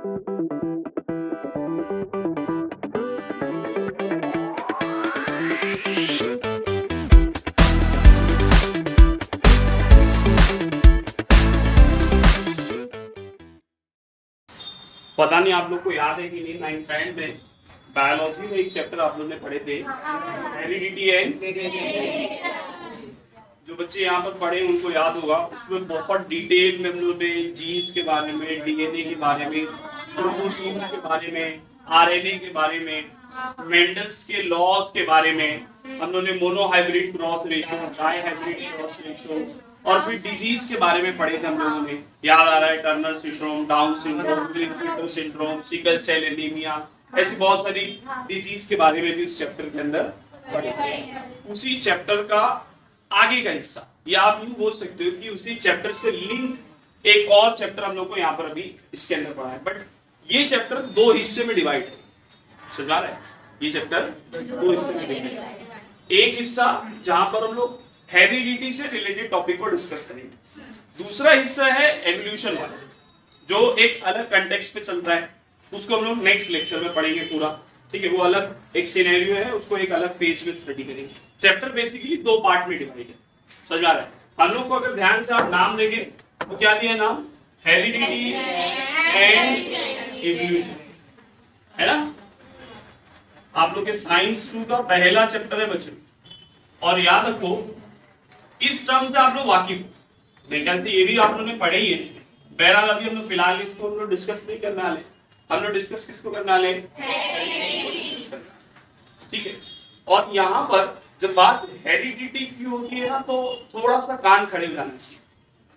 पता नहीं आप लोग को याद है कि नहीं, 9th स्टैंडर्ड में बायोलॉजी में एक चैप्टर आप लोग ने पढ़े थे, हेरिडिटी एंड, जो बच्चे यहाँ पर पढ़े उनको याद होगा। उसमें बहुत डिटेल में हम लोग ने जीन्स के बारे में, डीएनए के बारे में, क्रोमोसोम्स के बारे में, आरएनए के बारे में, मेंडल्स के लॉज के बारे में, हम लोग ने monohybrid cross ratio, dihybrid cross ratio और फिर डिजीज के बारे में पढ़े थे हम लोगों ने। याद आ रहा है Turner syndrome, Down syndrome, Clinton syndrome, sickle cell anaemia, ऐसी बहुत सारी डिजीज के बारे में भी उस चैप्टर के अंदर पढ़े थे। उसी चैप्टर का आगे का हिस्सा, या आप यूं बोल सकते हो कि उसी चैप्टर से लिंक एक और चैप्टर हम लोग को यहाँ पर अभी इसके अंदर पढ़ा है। बट ये चैप्टर दो हिस्से में डिवाइड है, समझ रहा है? ये चैप्टर दो हिस्से में डिवाइड है। एक हिस्सा जहां पर हम लोग हेरिडिटी से रिलेटेड टॉपिक को डिस्कस करेंगे, दूसरा हिस्सा है एवोल्यूशन वाला, जो एक अलग कंटेक्स्ट पे चलता है, उसको हम लोग नेक्स्ट लेक्चर में पढ़ेंगे पूरा, ठीक है? वो अलग एक सिनेरियो है, उसको एक अलग फेज में स्टडी करेंगे। चैप्टर बेसिकली दो पार्ट में डिवाइड है, समझ आ रहा है? हम लोग को अगर ध्यान से आप नाम देंगे तो क्या दिया नाम? हेरिडिटी एंड एवोल्यूशन, है ना? आप लोग के साइंस 2 का पहला चैप्टर है बच्चों, और याद रखो इस टर्म से आप लोग वाकिफ हो, मेरे ख्याल से ये भी आप लोगों ने पढ़े ही है। बहरहाल अभी हम लोग फिलहाल इसको हम लोग डिस्कस नहीं करने वाले, हम लोग डिस्कस किसको करने वाले? ठीक है। और यहाँ पर जब बात हेरिडिटी की होती है ना, तो थोड़ा सा कान खड़े हो जाना चाहिए।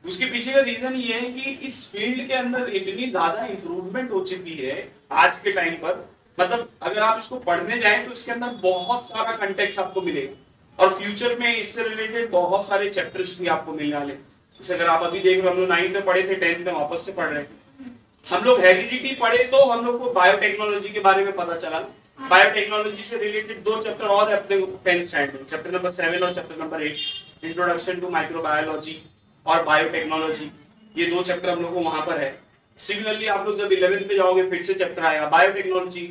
उसके पीछे का रीजन ये है कि इस फील्ड के अंदर इतनी ज्यादा इंप्रूवमेंट हो चुकी है आज के टाइम पर, मतलब अगर आप इसको पढ़ने जाएं तो इसके अंदर बहुत सारा कंटेक्स्ट आपको मिलेगा, और फ्यूचर में इससे रिलेटेड बहुत सारे चैप्टर्स भी आपको मिलने वाले। जैसे अगर आप अभी देख रहे हो, हम लोग 9th में पढ़े थे, 10th में वापस से पढ़ रहे हैं। हम लोग हेरिडिटी पढ़े तो हम लोग को बायोटेक्नोलॉजी के बारे में पता चला। बायोटेक्नोलॉजी से रिलेटेड दो चैप्टर और है अपने 10th स्टैंडर्ड में, चैप्टर नंबर 7 और chapter number 8, introduction to microbiology और बायोटेक्नोलॉजी। ये दो चैप्टर हम लोग को वहां पर है। सिमिलरली आप लोग जब 11th पे जाओगे फिर से चैप्टर आएगा बायोटेक्नोलॉजी।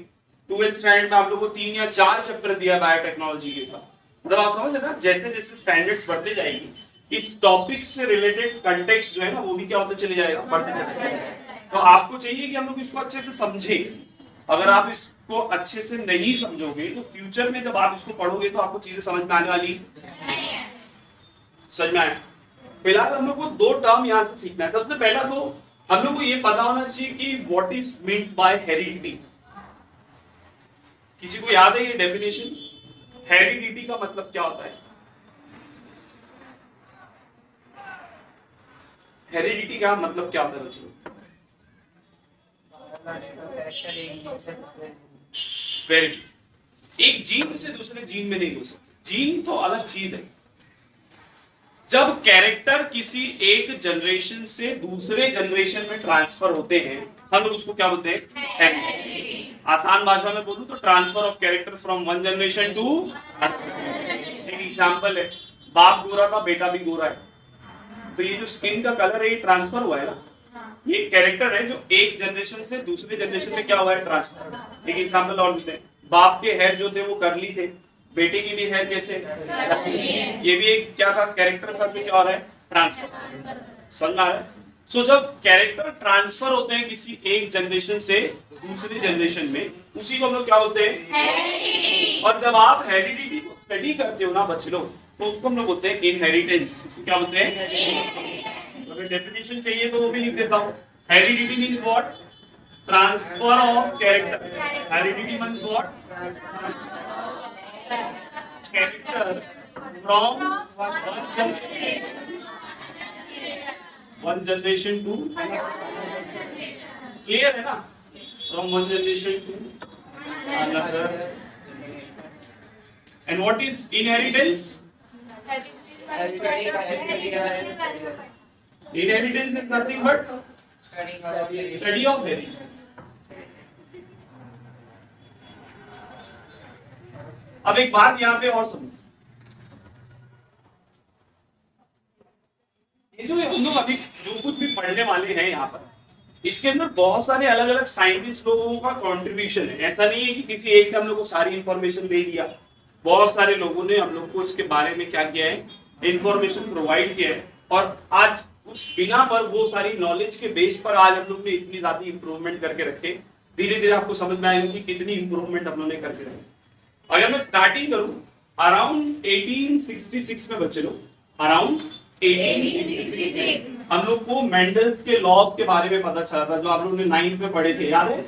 12th स्टैंडर्ड में आप लोग को 3 या 4 चैप्टर दिया बायोटेक्नोलॉजी के ऊपर। मतलब आप समझ रहे ना, जैसे जैसे स्टैंडर्ड्स बढ़ते जाएगी इस टॉपिक से रिलेटेड कंटेक्स्ट जो है ना, वो भी क्या होते चले जाएगा, बढ़ते चले जाएगा। तो आपको चाहिए कि हम लोग इसको अच्छे से समझें। अगर आप इसको अच्छे से नहीं समझोगे तो फ्यूचर में जब आप इसको पढ़ोगे तो आपको चीजें समझ में आने वाली समझ में आए। फिलहाल हम लोग को दो टर्म यहाँ से सीखना है। सबसे पहला तो हम लोग को ये पता होना चाहिए कि what is meant by heredity. किसी को याद है ये डेफिनेशन? हेरिडिटी का मतलब क्या होता है? हेरिडिटी का मतलब क्या होता है बच्चों? वेरी, एक जीन से दूसरे जीन में नहीं हो सकता। जीन तो अलग चीज है। जब कैरेक्टर किसी एक जनरेशन से दूसरे जनरेशन में ट्रांसफर होते हैं, हम लोग उसको क्या बोलते हैं? हेरिडिटी। आसान भाषा में बोलूं तो transfer of character from one generation to. एक एग्जांपल है, बाप गोरा का बेटा भी गोरा है, तो ये जो स्किन का कलर है ये ट्रांसफर हुआ है ना, ये कैरेक्टर है जो एक जनरेशन से दूसरे जनरेशन में क्या हुआ है? ट्रांसफर। एक एग्जांपल और देते हैं, बाप के हेयर जो थे वो कर्ली थे, बेटे की भी हेयर कैसे? ये भी एक क्या था? कैरेक्टर था जो क्या हो रहा है? ट्रांसफर। समझ आ रहा है? सो जब कैरेक्टर ट्रांसफर होते हैं किसी एक जनरेशन से दूसरी जनरेशन में, उसी को हम लोग क्या बोलते हैं? हेरिडिटी। और जब आप हेरिडिटी को स्टडी करते हो ना बच्चे लोग, तो उसको हम लोग बोलते हैं इनहेरिटेंस। उसको क्या बोलते हैं? अगर डेफिनेशन चाहिए तो वो भी लिख देता हूँ। Heredity means what? Transfer of character. Heredity means what? Character from one generation to, clear है ना? From one generation to another. And what is inheritance? Inheritance is nothing but study of heredity. अब एक बात यहाँ पे और समझो, ये जो हम लोग अभी जो कुछ भी पढ़ने वाले हैं यहाँ पर, इसके अंदर बहुत सारे अलग अलग साइंटिस्ट लोगों का कंट्रीब्यूशन है। ऐसा नहीं है कि किसी एक ने हम लोग को सारी इंफॉर्मेशन दे दिया, बहुत सारे लोगों ने हम लोग को इसके बारे में क्या किया है, इंफॉर्मेशन प्रोवाइड किया है। और आज उस बिना पर वो सारी नॉलेज के बेस पर आज हम लोग ने इतनी ज्यादा इंप्रूवमेंट करके रखे। धीरे धीरे आपको समझ में आएगा कि कितनी इंप्रूवमेंट हम लोग ने करके रखे। अगर मैं स्टार्टिंग करूं अराउंड 1866 में बच्चे लोग, अराउंड 1866 हम लोग को मेंडल्स के लॉज के बारे में पता चला था, जो आप लोगों ने 9th में पढ़े थे, याद है?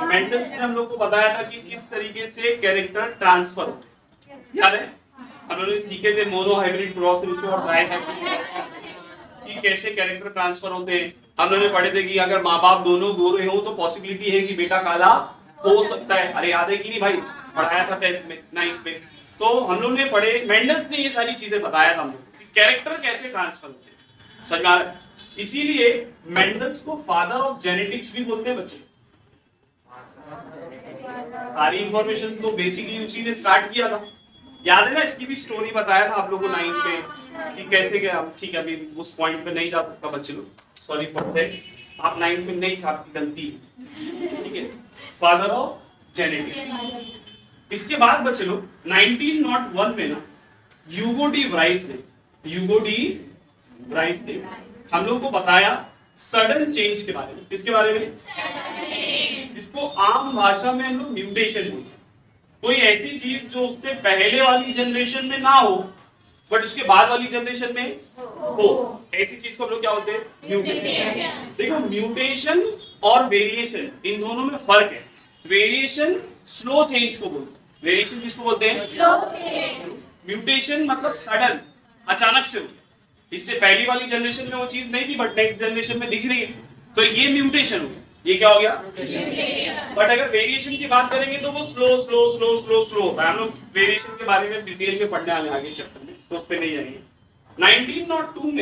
मेंडल्स ने हम लोग को बताया था कि किस तरीके से कैरेक्टर ट्रांसफर, याद है? हम लोगों ने सीखे थे मोनो हाइब्रिड, क्रॉस रेशियो और ट्राई हाइब्रिड कि कैसे कैरेक्टर ट्रांसफर होते हैं। हम लोगों ने पढ़े थे कि अगर माँ बाप दोनों गोरे हो तो पॉसिबिलिटी है कि बेटा काला हो सकता है। अरे याद है कि नहीं भाई, पढ़ाया था 10th में 9th में। तो हम लोग ने पढ़े, मेंडल्स ने ये सारी चीजें बताया था हम लोग कि कैरेक्टर कैसे ट्रांसफर होते हैं, समझ में आ रहा है? इसीलिए मेंडल्स को फादर ऑफ जेनेटिक्स भी बोलते हैं बच्चे। सारी इंफॉर्मेशन तो बेसिकली उसी ने स्टार्ट किया था, याद है ना? इसकी भी स्टोरी बताया था आप लोगों को 9th में कि कैसे क्या। ठीक है, अभी उस पॉइंट पे नहीं जा सकता बच्चे लोग, सॉरी फॉर दैट। आप 9th में नहीं थे, आपकी गलती है, ठीक है? Father of genetics. इसके बाद बच्चे लोग 1901 में ना ह्यूगो डी व्राइस ने हम लोग को बताया सडन चेंज के बारे में। किसके बारे में? जिसको आम भाषा में हम लोग म्यूटेशन बोलते हैं। कोई ऐसी चीज जो उससे पहले वाली जनरेशन में ना हो बट उसके बाद वाली जनरेशन में हो, ऐसी चीज को हम लोग क्या बोलते हैं? म्यूटेशन। देखो, म्यूटेशन और वेरिएशन इन दोनों में फर्क है। वेरिएशन स्लो चेंज को बोलते हैं। वेरिएशन किसको बोलते हैं? Slow change. म्यूटेशन मतलब सडन, अचानक से हो। इससे पहली वाली जनरेशन में वो चीज नहीं थी बट नेक्स्ट जनरेशन में दिख रही है, तो ये म्यूटेशन हो गया। ये क्या हो गया? बट अगर वेरिएशन की बात करेंगे तो वो slow slow slow slow slow होता है। हम लोग वेरिएशन के बारे में डिटेल में पढ़ने वाले आगे चैप्टर में, तो उस पे नहीं जाएंगे। 1902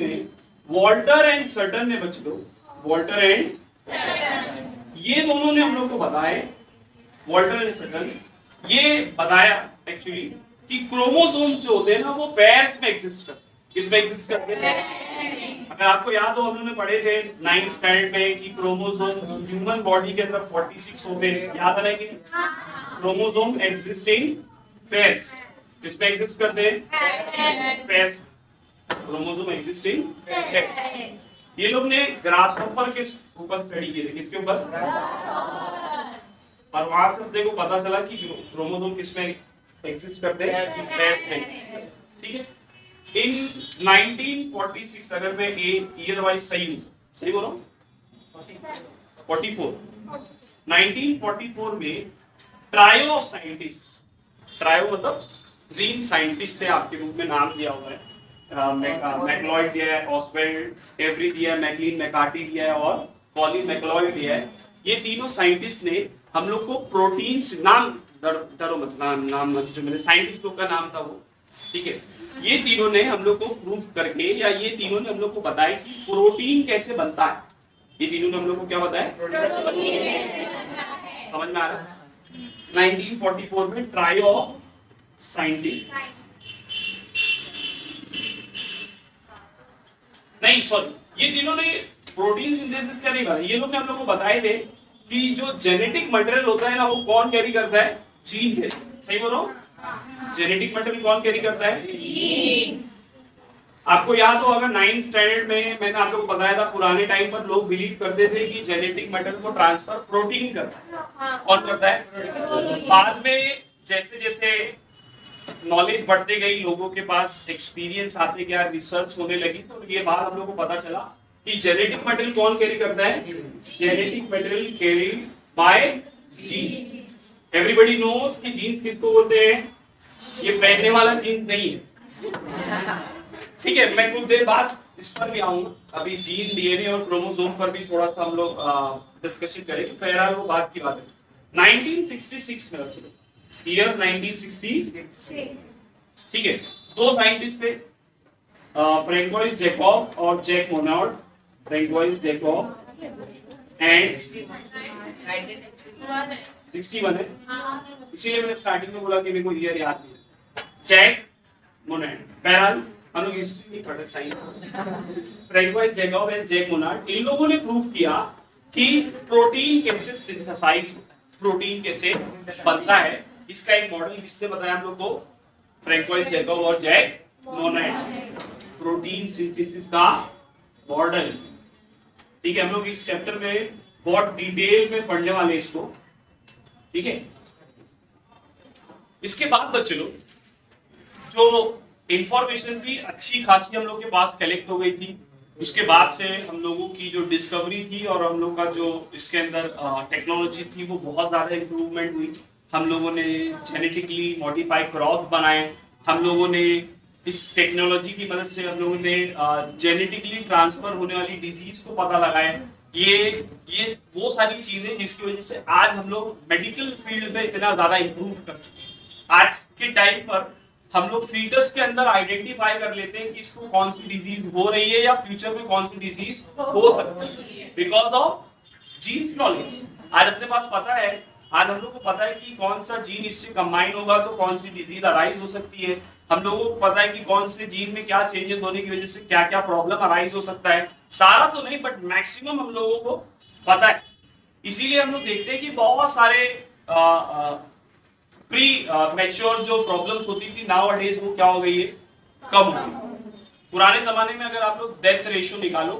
में वॉल्टर एंड सटन ने बच्चों, वॉल्टर एंड ये दोनों ने हम लोग को बताया, वॉल्टर एंड सटन ये बताया एक्चुअली कि क्रोमोसोम्स जो होते हैं ना वो पेयर्स में एग्जिस्ट करते हैं। किसमें एग्जिस्ट करते हैं? अगर आपको याद हो, हम लोगों ने पढ़े थे 9th स्टैंडर्ड में कि क्रोमोसोम्स ह्यूमन बॉडी के अंदर 46 होते हैं, याद आ रहा है कि? Chromosome exist in pairs. किसमें एग्जिस्ट करते हैं? Pairs. Chromosome exist in pairs. ये लोग ने ग्रासहॉपर के ऊपर स्टडी किए थे। किसके ऊपर? और वहां से देखो पता चला कि क्रोमोसोम किसमें एग्जिस्ट करते हैं? पेयर्स में एग्जिस्ट। ठीक है। इन 1946 अगर मैं ईयर वाइज सही बोलो 44 1944 में ट्रायो ऑफ साइंटिस्ट, ट्रायो मतलब 3 साइंटिस्ट थे, आपके रूप में नाम दिया हुआ है। मैकलॉयड दिया है, ऑस्वेल्ड एवरी दिया है, मैकलीन मैकार्टी दिया है और कॉलिन मैकलॉयड दिया है। ये तीनों साइंटिस्ट ने हम लोग को प्रोटीन्स, नाम डरो मत, नाम जो मेरे साइंटिस्ट लोग का नाम था वो, ठीक है, ये तीनों ने हम लोग को प्रूफ करके, या ये तीनों ने हम लोग को बताया कि प्रोटीन कैसे बनता है। ये तीनों ने हम लोग को क्या बताया? समझ में आ रहा है? 1944 में ट्रायो ऑफ साइंटिस्ट, नहीं सॉरी, ये तीनों ने प्रोटीन सिंथेसिस का नहीं बताया। ये लोग ने हम लोग को बताए थे कि जो जेनेटिक मटेरियल होता है ना वो कौन कैरी करता है? Gene carry. सही बोल रहा हूं? जेनेटिक मटेरियल कौन कैरी करता है? जीन। आपको याद हो, अगर 9th स्टैंडर्ड में मैंने आप लोग को बताया था, पुराने टाइम पर लोग बिलीव करते थे कि जेनेटिक मटेरियल को ट्रांसफर प्रोटीन करता है। कौन करता है? बाद में जैसे जैसे नॉलेज बढ़ते गई, लोगों के पास एक्सपीरियंस आते गया, रिसर्च होने लगी, तो ये बात हम लोग को पता चला कि जेनेटिक मटेरियल कौन कैरी करता है? Genetic material carried by gene. Everybody knows कि जीन्स किसको बोलते हैं? ये पहनने वाला जीन्स नहीं है, ठीक है। मैं कुछ देर बाद इस पर भी आऊंगा। अभी जीन, डीएनए और क्रोमोसोम पर भी थोड़ा सा हम लोग डिस्कशन करेंगे। फिलहाल वो बात की बात है। 1966 में चलो, ईयर 1966, ठीक है। 2 साइंटिस्ट थे, फ्रैंकोइस जैकब और Jacques Monod. Francois Jacob and 61 है, इसीलिए मैंने स्टार्टिंग में बोला कि मेरे को ईयर याद नहीं। Jacques Monod. बहरहाल हम लोग हिस्ट्री नहीं पढ़े, science. Francois Jacob and Jacques Monod, इन लोगों ने प्रूव किया कि प्रोटीन कैसे सिंथेसाइज, प्रोटीन कैसे बनता है। इसका एक मॉडल किसने बताया हम लोग को? फ्रैंकोइस जैकब और जैक मोनार्ड, प्रोटीन सिंथेसिस का मॉडल। ठीक है, हम लोग इस चैप्टर में बहुत डिटेल में पढ़ने वाले इसको। ठीक है, इसके बाद बच्चे लोग जो इंफॉर्मेशन थी अच्छी खासी हम लोग के पास कलेक्ट हो गई थी। उसके बाद से हम लोगों की जो डिस्कवरी थी और हम लोग का जो इसके अंदर टेक्नोलॉजी थी वो बहुत ज्यादा इंप्रूवमेंट हुई। हम लोगों ने जेनेटिकली मॉडिफाइड क्रॉप बनाए, हम लोगों ने इस टेक्नोलॉजी की मदद से हम लोगों ने जेनेटिकली ट्रांसफर होने वाली डिजीज को पता लगाए। ये वो सारी चीजें जिसकी वजह से आज हम लोग मेडिकल फील्ड में इतना ज्यादा इंप्रूव कर चुके हैं। आज के टाइम पर हम लोग फीटस के अंदर आइडेंटिफाई कर लेते हैं कि इसको कौन सी डिजीज हो रही है या फ्यूचर में कौन सी डिजीज हो सकती है, बिकॉज ऑफ जीन्स नॉलेज। आज अपने पास पता है, आज हम लोग को पता है कि कौन सा जीन इससे कंबाइन होगा तो कौन सी डिजीज अराइज हो सकती है। हम लोगों को पता है कि कौन से जीन में क्या चेंजेस होने की वजह से क्या क्या प्रॉब्लम अराइज हो सकता है। सारा तो नहीं बट मैक्सिमम हम लोगों को पता है। इसीलिए हम लोग देखते हैं कि बहुत सारे प्री मैच्योर जो प्रॉब्लम्स होती थी नाउ अ डेज वो क्या हो गई है, कम हो गई। पुराने जमाने में अगर आप लोग डेथ रेशियो निकालो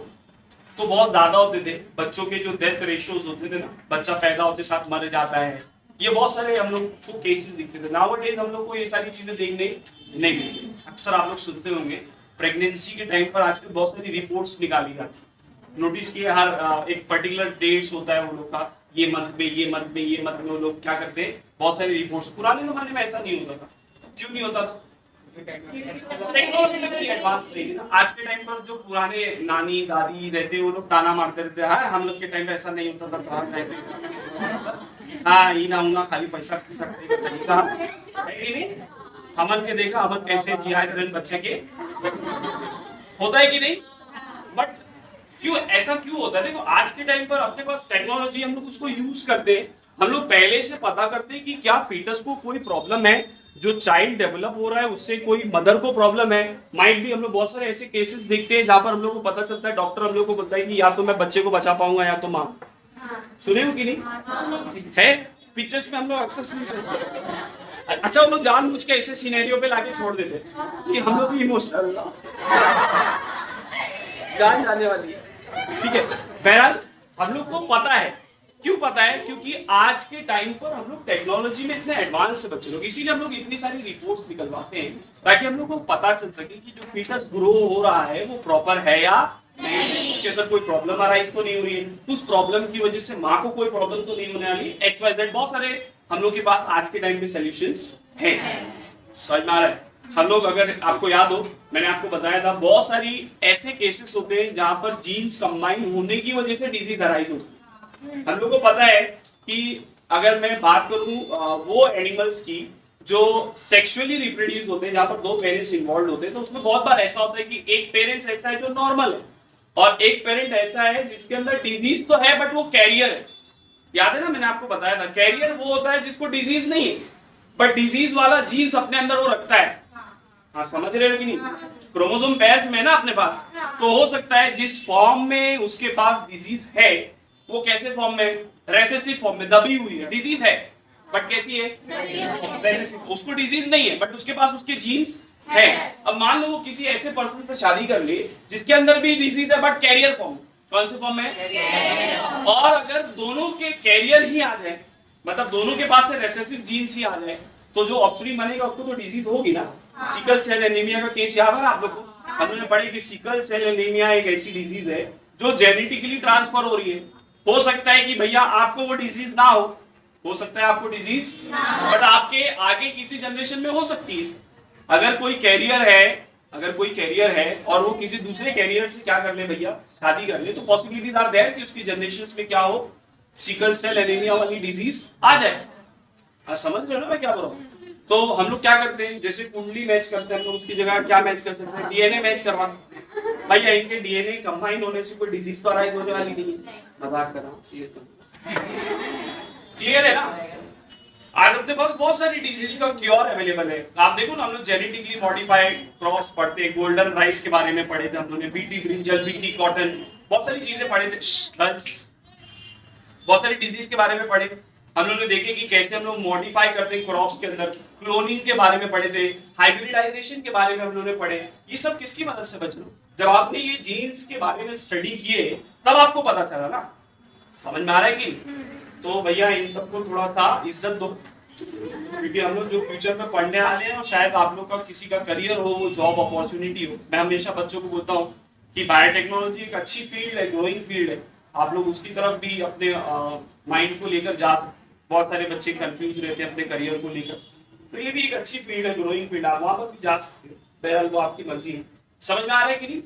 तो बहुत ज्यादा होते थे बच्चों के, जो डेथ रेशियोज होते थे ना, बच्चा पैदा होते साथ मर जाता है, ये बहुत सारे हम लोग को केसेस दिखते थे। नाउ अ डेज हम लोग को ये सारी चीजें देखने नहीं मिलती। अक्सर आप लोग सुनते होंगे प्रेगनेंसी के टाइम पर आजकल बहुत सारी रिपोर्ट्स निकाली जाती है। नोटिस किए हर एक पर्टिकुलर डेट्स होता है वो लोग का, ये मंथ में ये मंथ में ये मंथ में वो लोग क्या करते हैं, बहुत सारी रिपोर्ट्स। पुराने जमाने में ऐसा नहीं होता था। क्यों नहीं होता था? टेक्नोलॉजी इतनी एडवांस नहीं थी ना। आज के टाइम पर जो पुराने नानी दादी रहते वो लोग ताना मारते रहते हैं, हम लोग के टाइम पे ऐसा नहीं होता था। हाँ ये ना होगा खाली पैसा खा सकते नहीं। हमन के देखा हमन कैसे जिया बच्चे के, होता है कि नहीं? बट क्यों ऐसा क्यों होता है? देखो आज के टाइम पर अपने पास टेक्नोलॉजी, हम लोग उसको यूज करते हैं। हम लोग पहले से पता करते हैं कि क्या फीटस को कोई प्रॉब्लम है, जो चाइल्ड डेवलप हो रहा है उससे कोई मदर को प्रॉब्लम है, माइट भी। हम लोग बहुत सारे ऐसे केसेस देखते हैं जहां पर हम लोग को पता चलता है, डॉक्टर हम लोग को बोलता है कि या तो मैं बच्चे को बचा पाऊंगा या तो माँ। सुने हो कि नहीं? है पिक्चर्स में हम लोग अक्सर सुनते हैं। अच्छा वो लोग जानबूझ के ऐसे सिनेरियो पे लाके छोड़ देते कि हम लोग भी इमोशनल जान जाने वाली है। ठीक है, बहरहाल हम लोग को पता है। क्यों पता है? क्योंकि आज के टाइम पर हम लोग टेक्नोलॉजी में इतने एडवांस है बच्चे लोग, इसीलिए हम लोग इतनी सारी रिपोर्ट्स निकलवाते हैं ताकि हम लोग को पता चल सके कि जो फीटस ग्रो हो रहा है वो प्रॉपर है या नहीं, उसके अंदर कोई प्रॉब्लम अराइज तो नहीं हो रही है, उस प्रॉब्लम की वजह से माँ को कोई प्रॉब्लम तो नहीं होने वाली। XYZ बहुत सारे हम लोग के पास आज के टाइम पे सॉल्यूशंस हैं। समझ में आ रहा है? हम लोग, अगर आपको याद हो, मैंने आपको बताया था बहुत सारी ऐसे केसेस होते हैं जहां पर जीन्स कंबाइन होने की वजह से डिजीज अराइज होती है। हम लोग को पता है कि अगर मैं बात करूं वो एनिमल्स की जो सेक्सुअली रिप्रोड्यूस होते हैं, जहां पर दो पेरेंट्स इन्वॉल्व होते हैं, तो उसमें बहुत बार ऐसा होता है कि एक पेरेंट्स ऐसा है जो नॉर्मल है और एक पेरेंट ऐसा है जिसके अंदर डिजीज तो है बट वो कैरियर है। याद है ना, मैंने आपको बताया था कैरियर वो होता है जिसको डिजीज नहीं है बट डिजीज वाला जीन्स अपने अंदर वो रखता है। हाँ समझ रहे हो कि नहीं? क्रोमोसोम पेयर्स में ना अपने पास, तो हो सकता है जिस फॉर्म में उसके पास डिजीज है वो कैसे फॉर्म में, रेसेसिव फॉर्म में दबी हुई है। डिजीज है बट कैसी है? रेसेसिव। उसको डिजीज नहीं है बट उसके पास उसके जीन्स है। अब मान लो वो किसी ऐसे पर्सन से शादी कर ले जिसके अंदर भी डिजीज है बट कैरियर फॉर्म। कौन से फॉर्म में? और अगर दोनों के कैरियर ही आ जाए, मतलब दोनों के पास से रेसेसिव जीन्स ही आ जाए, तो जो ऑफस्प्रिंग बनेगा उसको तो डिजीज होगी ना। सिकल सेल एनीमिया का केस याद है आप लोग को? हमने पढ़ी कि सिकल सेल एनीमिया एक ऐसी डिजीज है जो जेनेटिकली ट्रांसफर हो रही है। हो सकता है कि भैया आपको वो डिजीज ना हो सकता है आपको डिजीज, बट आपके आगे किसी जनरेशन में हो सकती है। अगर कोई कैरियर है और वो किसी दूसरे कैरियर से क्या कर ले भैया, शादी कर ले, तो पॉसिबिलिटीज आर देयर कि उसकी जनरेशंस में क्या हो, सिकल सेल एनीमिया वाली डिजीज आ जाए। आप समझ रहे हो ना मैं क्या बोल रहा हूँ? तो हम लोग क्या करते हैं, जैसे कुंडली मैच करते हैं हम लोग, उसकी जगह क्या मैच कर सकते हैं, डीएनए मैच करवा सकते हैं। भैया इनके डीएनए कंबाइन होने से कोई डिजीज तो अराइज होने वाली नहीं है। मजाक कर रहा हूँ, क्लियर है ना? आज अपने पास बहुत सारी डिजीज का क्योर अवेलेबल है। आप देखो ना, हम लोग जेनेटिकली मॉडिफाइड क्रॉप्स पढ़ते हैं, गोल्डन राइस के बारे में पढ़े थे हम लोगों ने, बीटी ब्रिंजल, बीटी कॉटन, बहुत सारी चीजें पढ़े थे, बहुत सारी डिजीज के बारे में पढ़े। हम लोगों ने देखे कि कैसे हम लोग मॉडिफाई करते हैं क्रॉप्स के अंदर, क्लोनिंग के बारे में पढ़े थे, हाइब्रिडाइजेशन के बारे में हम लोगों ने पढ़े। ये सब किसकी मदद से बच्चों? जब आपने ये जीन्स के बारे में स्टडी किए तब आपको पता चला ना। समझ में आ रहा है कि? तो भैया इन सबको थोड़ा सा इज्जत दो, क्योंकि हम लोग जो फ्यूचर में पढ़ने वाले हैं और शायद आप लोग का किसी का करियर हो, वो जॉब अपॉर्चुनिटी हो। मैं हमेशा बच्चों को बोलता हूँ कि बायोटेक्नोलॉजी एक अच्छी फील्ड है, ग्रोइंग फील्ड है, आप लोग उसकी तरफ भी अपने माइंड को लेकर जा सकते। बहुत सारे बच्चे कंफ्यूज रहते हैं अपने करियर को लेकर, तो ये भी एक अच्छी फील्ड है, ग्रोइंग फील्ड, आप वहां पर भी जा सकते हो। बहरहाल वो आपकी मर्जी है। समझ में आ रहा है कि नहीं?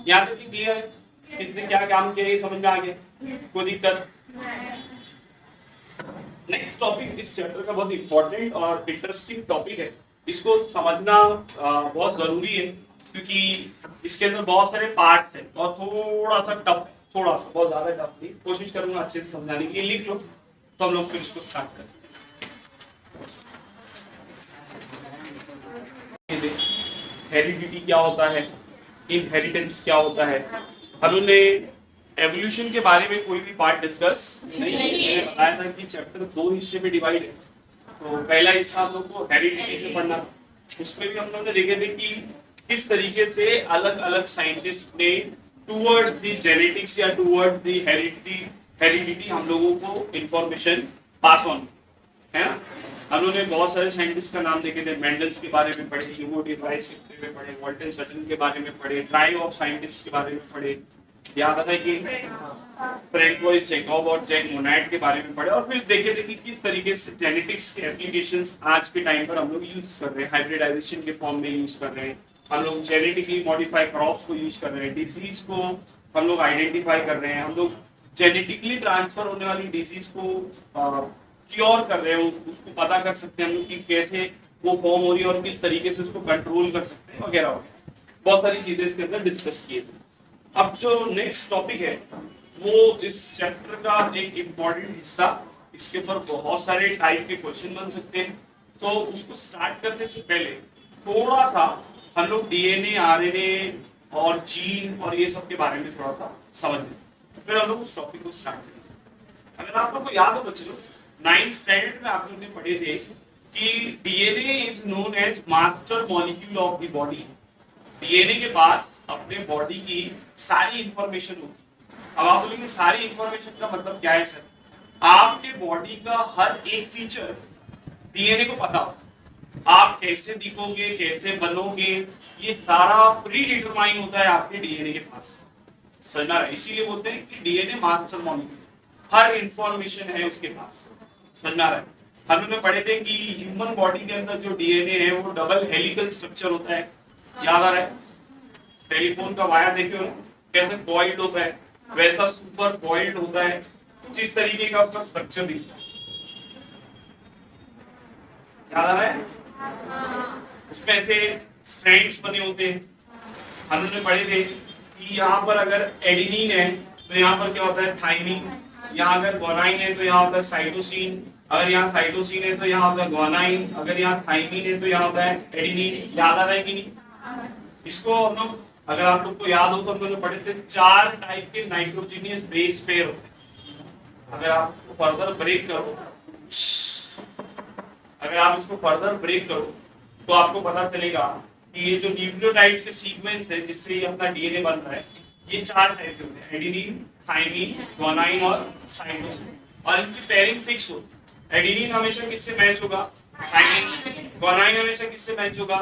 यहाँ तक कि क्लियर है? किसने क्या काम किया ये समझ में आ गया? कोई दिक्कत? नेक्स्ट टॉपिक इस चैप्टर का बहुत इंपॉर्टेंट और इंटरेस्टिंग टॉपिक है। इसको समझना बहुत जरूरी है, क्योंकि इसके अंदर बहुत सारे पार्ट्स हैं और थोड़ा सा टफ है, थोड़ा सा, बहुत ज्यादा टफ नहीं। कोशिश करूंगा अच्छे से समझाने के लिए। लिख लो तो हम लोग फिर इसको स्टार्ट करें। हेरिडिटी क्या होता है, इनहेरिटेंस क्या होता है। हमने एवोल्यूशन के बारे में कोई भी पार्ट डिस्कस नहीं किया। मैंने बताया था कि चैप्टर 2 हिस्से में डिवाइड है। तो पहला हिस्सा हम लोग को हेरिडिटी से पढ़ना, उसमें भी हम लोग ने देखे थे कि किस तरीके से अलग अलग साइंटिस्ट ने टूवर्ड्स द जेनेटिक्स या टूवर्ड्स द हेरिडिटी हम लोगों को इंफॉर्मेशन पास ऑन, है ना। हम लोगों ने बहुत सारे साइंटिस्ट का नाम देखे थे, मेंडल्स के बारे में पढ़े, ह्यूगो डी राइस के बारे में पढ़े, वाल्टन सटन के बारे में पढ़े, ट्राई ऑफ साइंटिस्ट के बारे में पढ़े, याद आता है कि फ्रैंकोइस, जैकब और जैक मोनाइट के बारे में पढ़े। और फिर देखे थे कि किस तरीके से जेनेटिक्स के एप्लीकेशंस आज के टाइम पर हम लोग यूज कर रहे हैं, हाइब्रिडाइजेशन के फॉर्म में यूज कर रहे हैं, हम लोग जेनेटिकली मॉडिफाइड क्रॉप्स को यूज कर रहे हैं, डिजीज को हम लोग आइडेंटिफाई कर रहे हैं, हम लोग जेनेटिकली ट्रांसफर होने वाली डिजीज को क्योर कर रहे हैं, उसको पता कर सकते हैं हम लोग कि कैसे वो फॉर्म हो रही है और किस तरीके से उसको कंट्रोल कर सकते हैं, वगैरह वगैरह। बहुत सारी चीजें इसके अंदर डिस्कस किए थे। अब जो नेक्स्ट टॉपिक है वो इस चैप्टर का एक इम्पॉर्टेंट हिस्सा, इसके ऊपर बहुत सारे टाइप के क्वेश्चन बन सकते हैं। तो उसको स्टार्ट करने से पहले थोड़ा सा हम लोग डीएनए, आरएनए और जीन और ये सब के बारे में थोड़ा सा समझ लें, फिर हम लोग उस टॉपिक को स्टार्ट करेंगे। अगर आप लोग को याद हो बच्चों, 9th स्टैंडर्ड में आप लोग ने पढ़े थे कि DNA is known as master molecule of the body. DNA के पास अपने बॉडी की सारी इंफॉर्मेशन होती है। अब आप बोलेंगे सारी इंफॉर्मेशन का मतलब क्या है सर? आपके बॉडी का हर एक फीचर डीएनए को पता हो, आप कैसे दिखोगे, कैसे बनोगे, ये सारा प्री डिटरमाइन होता है आपके डीएनए के पास। समझना है? इसीलिए बोलते हैं कि डीएनए मास्टर मॉलिक्यूल, हर इंफॉर्मेशन है उसके पास। समझना है? हम लोग ने पढ़े थे कि ह्यूमन बॉडी के अंदर जो डीएनए है वो डबल हेलिकल स्ट्रक्चर होता है, याद आ रहा है? टेलीफोन का वायर देखिए कैसे कॉइल्ड होता है, वैसा सुपर कॉइल्ड होता है, कुछ इस तरीके का उसका स्ट्रक्चर दिखता है, याद आ रहा है? उसमें ऐसे स्ट्रैंड्स बने होते हैं। हम लोग ने पढ़े थे कि यहाँ पर अगर एडेनिन है तो यहाँ पर क्या होता है? थाइमिन। यहाँ अगर ग्वानाइन है तो यहाँ होता है साइटोसिन। अगर यहाँ साइटोसिन है तो यहाँ होता है ग्वानाइन। अगर यहाँ थाइमिन है तो यहाँ होता है एडेनिन। याद आ रहा है कि नहीं? इसको हम लोग, अगर आप लोग को याद हो तो हम लोग पढ़े थे 4 टाइप के नाइट्रोजनियस बेस पेयर होते हैं। अगर आप उसको फर्दर ब्रेक करो, तो आपको पता चलेगा कि ये जो न्यूक्लियोटाइड्स के सीक्वेंस है जिससे ये अपना डीएनए बन रहा है, ये 4 टाइप के होते हैं, एडेनिन, थाइमिन, ग्वानाइन और साइटोसिन। और इनकी पेयरिंग फिक्स होती है। एडेनिन हमेशा किससे मैच होगा? थाइमिन। ग्वानाइन हमेशा किससे मैच होगा?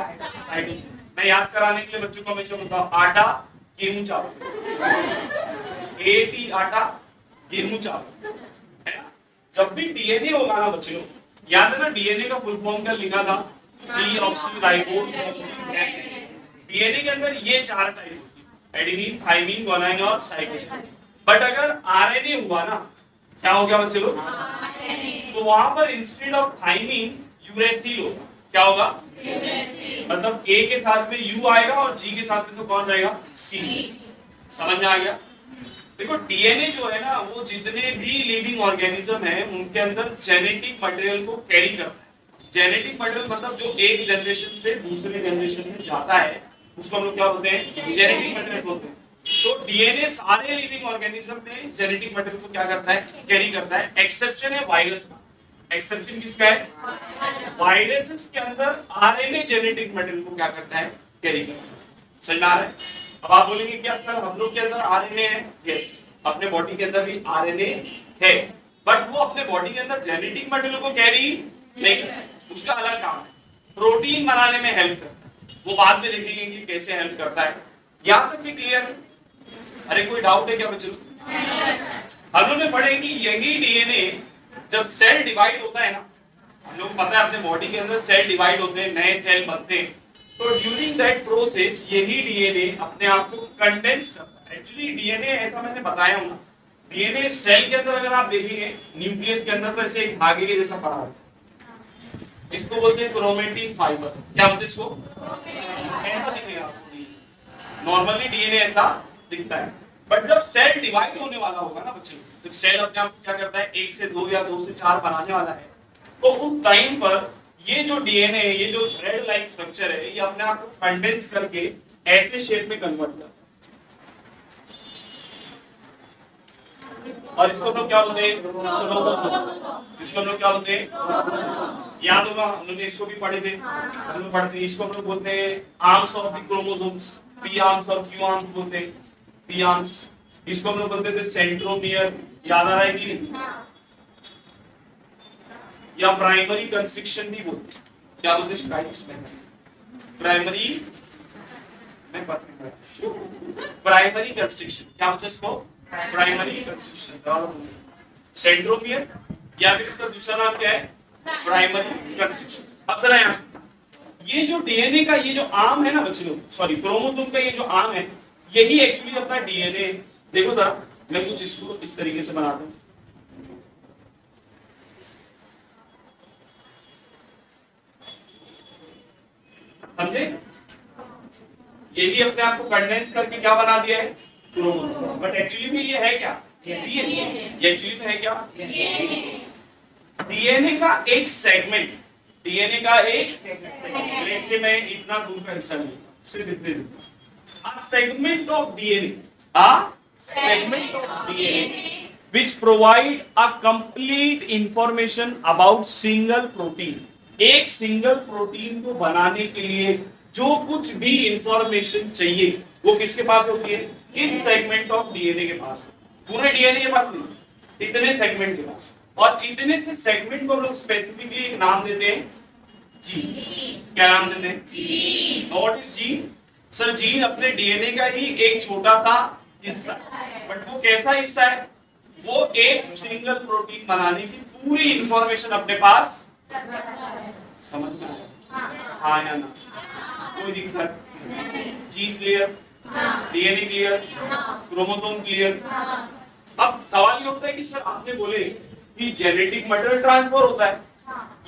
साइटोसिन। मैं याद कराने के लिए बच्चों को हमेशा बोलता हूं आटा, गेहूं, चावल। एटी आटा, गेहूं, चावल, है ना? जब भी डीएनए होगा ना बच्चों, याद है ना डीएनए का फुल फॉर्म क्या लिखा था? Deoxyribose acid. डीएनए के अंदर ये 4 टाइप होती है, एडेनिन, थाइमिन, ग्वानाइन और साइटोसिन। बट अगर आरएनए हुआ ना, क्या हो गया बच्चे लोग? तो वहां पर इंस्टेड ऑफ थाइमिन यूरेसिल होगा। क्या होगा? मतलब ए के साथ में यू आएगा और जी के साथ में तो कौन रहेगा? सी। समझ में आ गया? देखो डीएनए जो है ना वो जितने भी लिविंग ऑर्गेनिज्म है उनके अंदर जेनेटिक मटेरियल को कैरी करता है। जेनेटिक मटेरियल मतलब जो एक जनरेशन से दूसरे जनरेशन में जाता है उसको हम लोग क्या बोलते हैं, जेनेटिक मटेरियल बोलते हैं। तो डीएनए सारे लिविंग ऑर्गेनिज्म में जेनेटिक मटेरियल को क्या करता है, कैरी करता है। एक्सेप्शन है वायरस का। एक्सेप्शन किसका है, वायरसेस के अंदर आरएनए जेनेटिक मटेरियल को क्या करता है, कैरी करता है। समझ में आ रहा है? अब आप बोलेंगे क्या सर हम लोग के अंदर आरएनए है? यस, अपने बॉडी के अंदर भी आरएनए है, बट वो अपने बॉडी के अंदर जेनेटिक मटेरियल को कैरी नहीं करता, उसका अलग काम है। प्रोटीन बनाने में हेल्प करता है, वो बाद में देखेंगे कि कैसे हेल्प करता है। यहां तक भी क्लियर? अरे कोई डाउट है क्या बच्चों? हम लोग ने पढ़े कि यही डीएनए जब सेल डिवाइड होता है ना, हम लोग पता है अपने बॉडी के अंदर सेल डिवाइड होते हैं, नए सेल बनते हैं, तो ड्यूरिंग दैट प्रोसेस यही डीएनए अपने आप को कंडेंस करता है। एक्चुअली डीएनए ऐसा मैंने बताया हूं ना, डीएनए सेल के अंदर अगर आप देखेंगे न्यूक्लियस के अंदर तो ऐसे एक धागे के जैसा पड़ा होता है, इसको बोलते हैं क्रोमेटिन फाइबर। क्या बोलते हैं इसको? ऐसा दिखेगा आपको, नॉर्मली डीएनए ऐसा दिखता है। बट जब सेल डिवाइड होने वाला होगा ना बच्चों, जब सेल अपने आप को क्या करता है, 1 से 2 या 2 से 4 बनाने वाला है, तो उस टाइम पर ये जो डीएनए, ये जो थ्रेड लाइक स्ट्रक्चर है, ये अपने आप को कंडेंस करके ऐसे शेप में कन्वर्ट करता है। और इसको हम लोग क्या बोलते हैं, क्रोमोसोम। इसको हम लोग क्या बोलते हैं, याद होगा हम लोग इसको भी पढ़े थे, हम लोग पढ़ते हैं। इसको हम लोग बोलते हैं arms of the chromosomes, P arms और क्यू आर्म्स बोलते हैं, पी आर्म्स। इसको हम लोग बोलते थे सेंट्रोमियर, याद आ रहा है कि नहीं? या प्राइमरी कंस्ट्रिक्शन भी बोलते हैं। क्या बोलते हैं? प्राइमरी, मैं प्राइमरी कंस्ट्रिक्शन। क्या बोलते हैं इसको? Primary constriction. सेंट्रोमियर या फिर इसका दूसरा नाम क्या है, प्राइमरी कंस्ट्रिक्शन। अब जरा यहाँ ये जो डीएनए का ये जो आर्म है ना बच्चों, सॉरी क्रोमोसोम का ये जो आर्म है, यही एक्चुअली अपना डीएनए। देखो जरा मैं कुछ इसको इस तरीके से बना दूं, समझे? यही अपने आप को कंडेंस करके क्या बना दिया है, क्रोमोसोम। बट एक्चुअली में ये है क्या, डीएनए। ये एक्चुअली में है क्या, डीएनए का एक सेगमेंट। डीएनए का एक सेगमेंट, जैसे मैं इतना दूर का हिस्सा लूं, सिर्फ इतने दूर, a segment of DNA, a segment of DNA which provide a complete information about single protein। एक सिंगल प्रोटीन को बनाने के लिए जो कुछ भी इंफॉर्मेशन चाहिए वो किसके पास होती है, इस सेगमेंट ऑफ डीएनए के पास। पूरे डीएनए के पास नहीं, इतने सेगमेंट के पास। और इतने से सेगमेंट को हम लोग स्पेसिफिकली एक नाम देते हैं जीन। क्या नाम देते हैं, gene. What is gene? Sir gene अपने डीएनए का ही एक छोटा सा हिस्सा, बट वो कैसा हिस्सा है, वो एक सिंगल प्रोटीन बनाने की पूरी इंफॉर्मेशन अपने पास। समझ में आया? हाँ या ना? कोई दिक्कत? Gene clear, DNA clear, chromosome clear. अब सवाल ये होता है कि सर आपने बोले कि जेनेटिक मटेरियल ट्रांसफर होता है,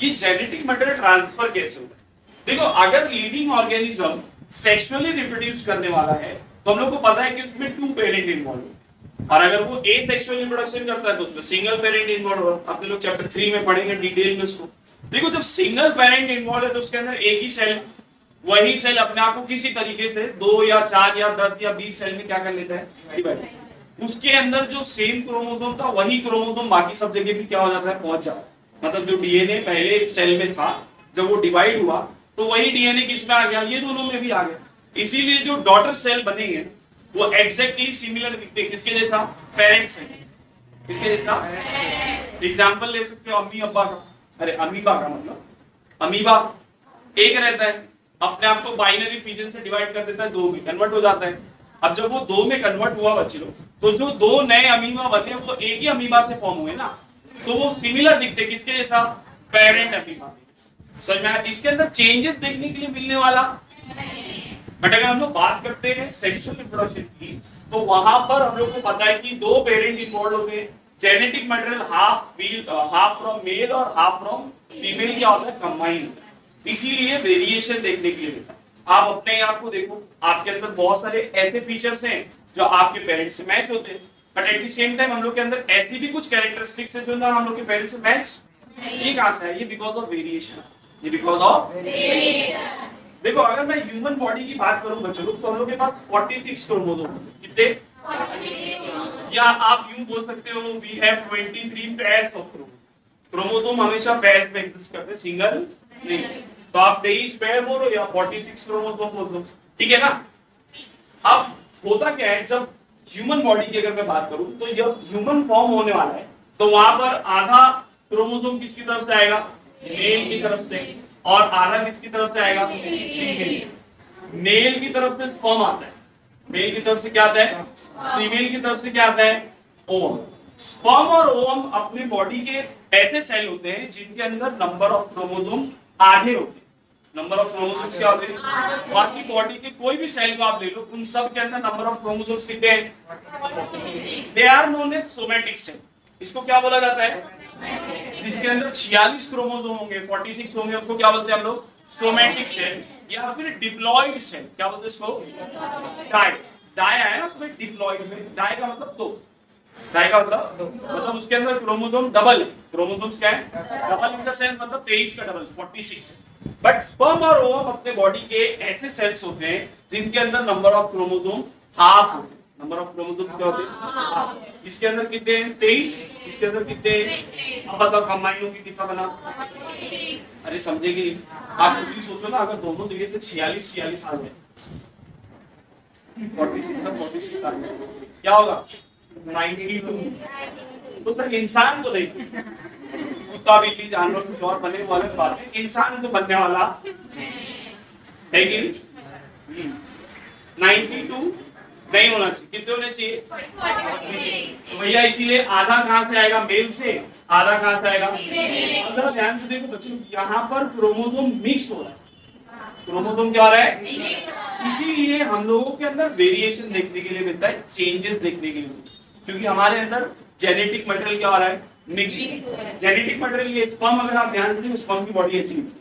ये जेनेटिक मटेरियल ट्रांसफर कैसे होता है? देखो अगर लिविंग ऑर्गेनिज्म सेक्सुअली रिप्रोड्यूस करने वाला है तो हम लोग को पता है कि उसमें 2 पेरेंट इन्वॉल्व है, और अगर वो एसेक्सुअल रिप्रोडक्शन करता है तो उसमें सिंगल पेरेंट इन्वॉल्व होगा। अपने लोग चैप्टर 3 में पढ़ेंगे डिटेल में उसको। देखो जब सिंगल पेरेंट इन्वॉल्व है तो उसके अंदर एक ही सेल, वही सेल अपने आप को किसी तरीके से 2 या 4 या 10 या 20 सेल में क्या कर लेता है, डिवाइड। उसके अंदर जो सेम क्रोमोसोम था वही क्रोमोसोम बाकी सब जगह भी क्या हो जाता है, पहुंच जाता है। मतलब जो डीएनए पहले सेल में था, जब वो डिवाइड हुआ तो वही डीएनए किसमें आ गया, ये दोनों में भी आ गया। इसीलिए जो डॉटर सेल बनेंगे वो एग्जैक्टली सिमिलर दिखते हैं, किसके जैसा, पेरेंट सेल। किसके जैसा? एग्जांपल ले सकते हो अम्मी अब्बा का, अरे अमीबा का मतलब अमीबा एक रहता है, अपने आप को बाइनरी फिजन से डिवाइड कर देता है, 2 में कन्वर्ट हो जाता है। अब जब वो 2 में कन्वर्ट हुआ बच्चे लोग, तो जो 2 नए अमीबा बने वो एक ही अमीबा से फॉर्म हुए ना, तो वो सिमिलर दिखते, किसके जैसा, पेरेंट अमीबा। समझ में आया? इसके अंदर चेंजेस देखने के लिए मिलने वाला। बट अगर हम लोग बात करते हैं सेक्सुअल रिप्रोडक्शन की, तो वहां पर हम लोग को पता है कि 2 पेरेंट इन्वॉल्व होते हैं। Genetic material half from male और हाफ फ्रॉम फीमेल क्या होता है, कंबाइंड। इसीलिए वेरिएशन देखने के लिए मिलता है। आप अपने आप को देखो, आपके अंदर बहुत सारे ऐसे फीचर्स हैं जो आपके पेरेंट्स से मैच होते हैं, but at the same time हम लोग के अंदर ऐसी भी कुछ कैरेक्टरिस्टिक्स है जो ना हम लोग के पेरेंट्स से मैच, ये कहां से है? ये बिकॉज ऑफ वेरिएशन, ये बिकॉज ऑफ वेरिएशन। देखो अगर मैं ह्यूमन बॉडी की बात करूं बच्चों लोग, तो हम लोग के पास 46 क्रोमोसोम, कितने? 46। या आप यूं बोल सकते हो we have 23 pairs of chromosome. हमेशा पेयर्स में एग्जिस्ट करते हैं, सिंगल नहीं। तो आप 23 पेयर बोलो या 46 क्रोमोसोम बोलो, ठीक है ना। अब होता क्या है, जब ह्यूमन बॉडी की अगर मैं बात करूं तो जब ह्यूमन फॉर्म होने वाला है तो वहां पर आधा क्रोमोसोम किसकी तरफ से आएगा? मेल की तरफ से, और आधा किसकी तरफ से आएगा? फीमेल। मेल की तरफ से स्पर्म आता है, मेल की तरफ से क्या आता है? फीमेल की तरफ से क्या आता है? ओवम। स्पर्म और ओवम अपने बॉडी के ऐसे सेल होते हैं जिनके अंदर नंबर ऑफ क्रोमोसोम आधे होते हैं। नंबर ऑफ क्रोमोसोम्स क्या होते हैं? बाकी बॉडी के कोई भी सेल को आप ले लो, उन सब के अंदर नंबर ऑफ क्रोमोसोम्स कितने हैं? They are known as somatic cell. इसको क्या बोला जाता है? जिसके अंदर 46 क्रोमोसोम होंगे, 46 होंगे, उसको क्या बोलते हैं हम लोग? सोमैटिक सेल, या फिर डिप्लॉइड सेल। क्या बोलते हैं इसको? डाई। डाई है ना उसमें, डिप्लॉइड में डाई का मतलब दो, डाई का मतलब उसके अंदर क्रोमोसोम डबल है। क्रोमोसोम्स क्या है? डबल इन द सेंस मतलब 23 का डबल 46। बट स्पर्म और ओवम अपने बॉडी के ऐसे सेल्स होते हैं जिनके अंदर नंबर ऑफ क्रोमोसोम हाफ होते हैं। नंबर ऑफ क्रोमोसोम्स क्या होते हैं? इसके अंदर कितने हैं? 23। इसके अंदर कितने? अब बताओ कंबाइन होकर कितना बना? अरे समझेगी आप खुद ही सोचो ना, अगर दोनों जगह से 46 आ गए, 46 आ गए, क्या होगा? 92। तो सर इंसान को नहीं, कुत्ता बिल्ली जानवर कुछ और बने वाले बात है, इंसान तो बनने वाला है कि नहीं? 92 नहीं होना चाहिए, कितने होने चाहिए? तो भैया इसीलिए आधा कहां से आएगा? मेल से। आधा कहां से आएगा? अगर ध्यान से देखो बच्चों, यहाँ पर क्रोमोसोम मिक्स हो रहा है। क्रोमोसोम क्या हो रहा है? इसीलिए हम लोगों के अंदर वेरिएशन देखने के लिए मिलता है, चेंजेस देखने के लिए, क्योंकि हमारे अंदर जेनेटिक मटेरियल क्या हो रहा है? मिक्स। जेनेटिक मटेरियल, ये स्पर्म अगर आप ध्यान से देखो, स्पर्म की बॉडी ऐसी होती है,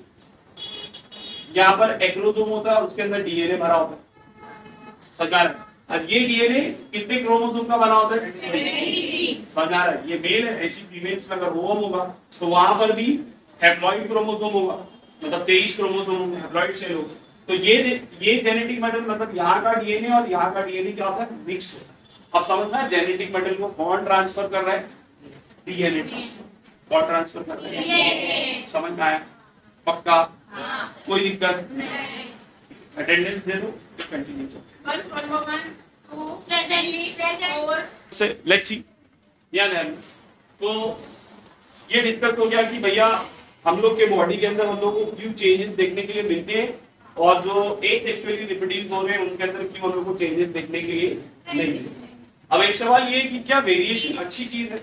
यहाँ पर एक्रोसोम होता है, उसके अंदर डीएनए भरा होता है, सकार। अब ये डीएनए कितने क्रोमोसोम का बना होता है? सकार है। ये मेल है, ऐसी फीमेल्स में अगर ओवम होगा तो वहां पर भी हैप्लॉइड क्रोमोसोम होगा, मतलब 23 क्रोमोसोम होंगे, हैप्लॉइड सेल होगा। तो ये जेनेटिक मटेरियल मतलब यहाँ का डीएनए और यहाँ का डीएनए क्या होता है? मिक्स होता है। अब समझना, जेनेटिक मटेरियल को कौन ट्रांसफर कर रहा है? DNA transfer. कौन ट्रांसफर कर रहा है? समझ में आया? पक्का? कोई दिक्कत? अटेंडेंस दे दो, कंटिन्यू करो। लेट्स सी, याद तो ये डिस्कस हो गया कि भैया हम लोग के बॉडी के अंदर हम लोग को क्यों चेंजेस देखने के लिए मिलते हैं, और जो एसेक्सुअली रिप्रोड्यूस हो रहे हैं उनके अंदर क्यों हम लोग को चेंजेस देखने के लिए नहीं मिलते। अब एक सवाल ये कि क्या वेरिएशन अच्छी चीज है?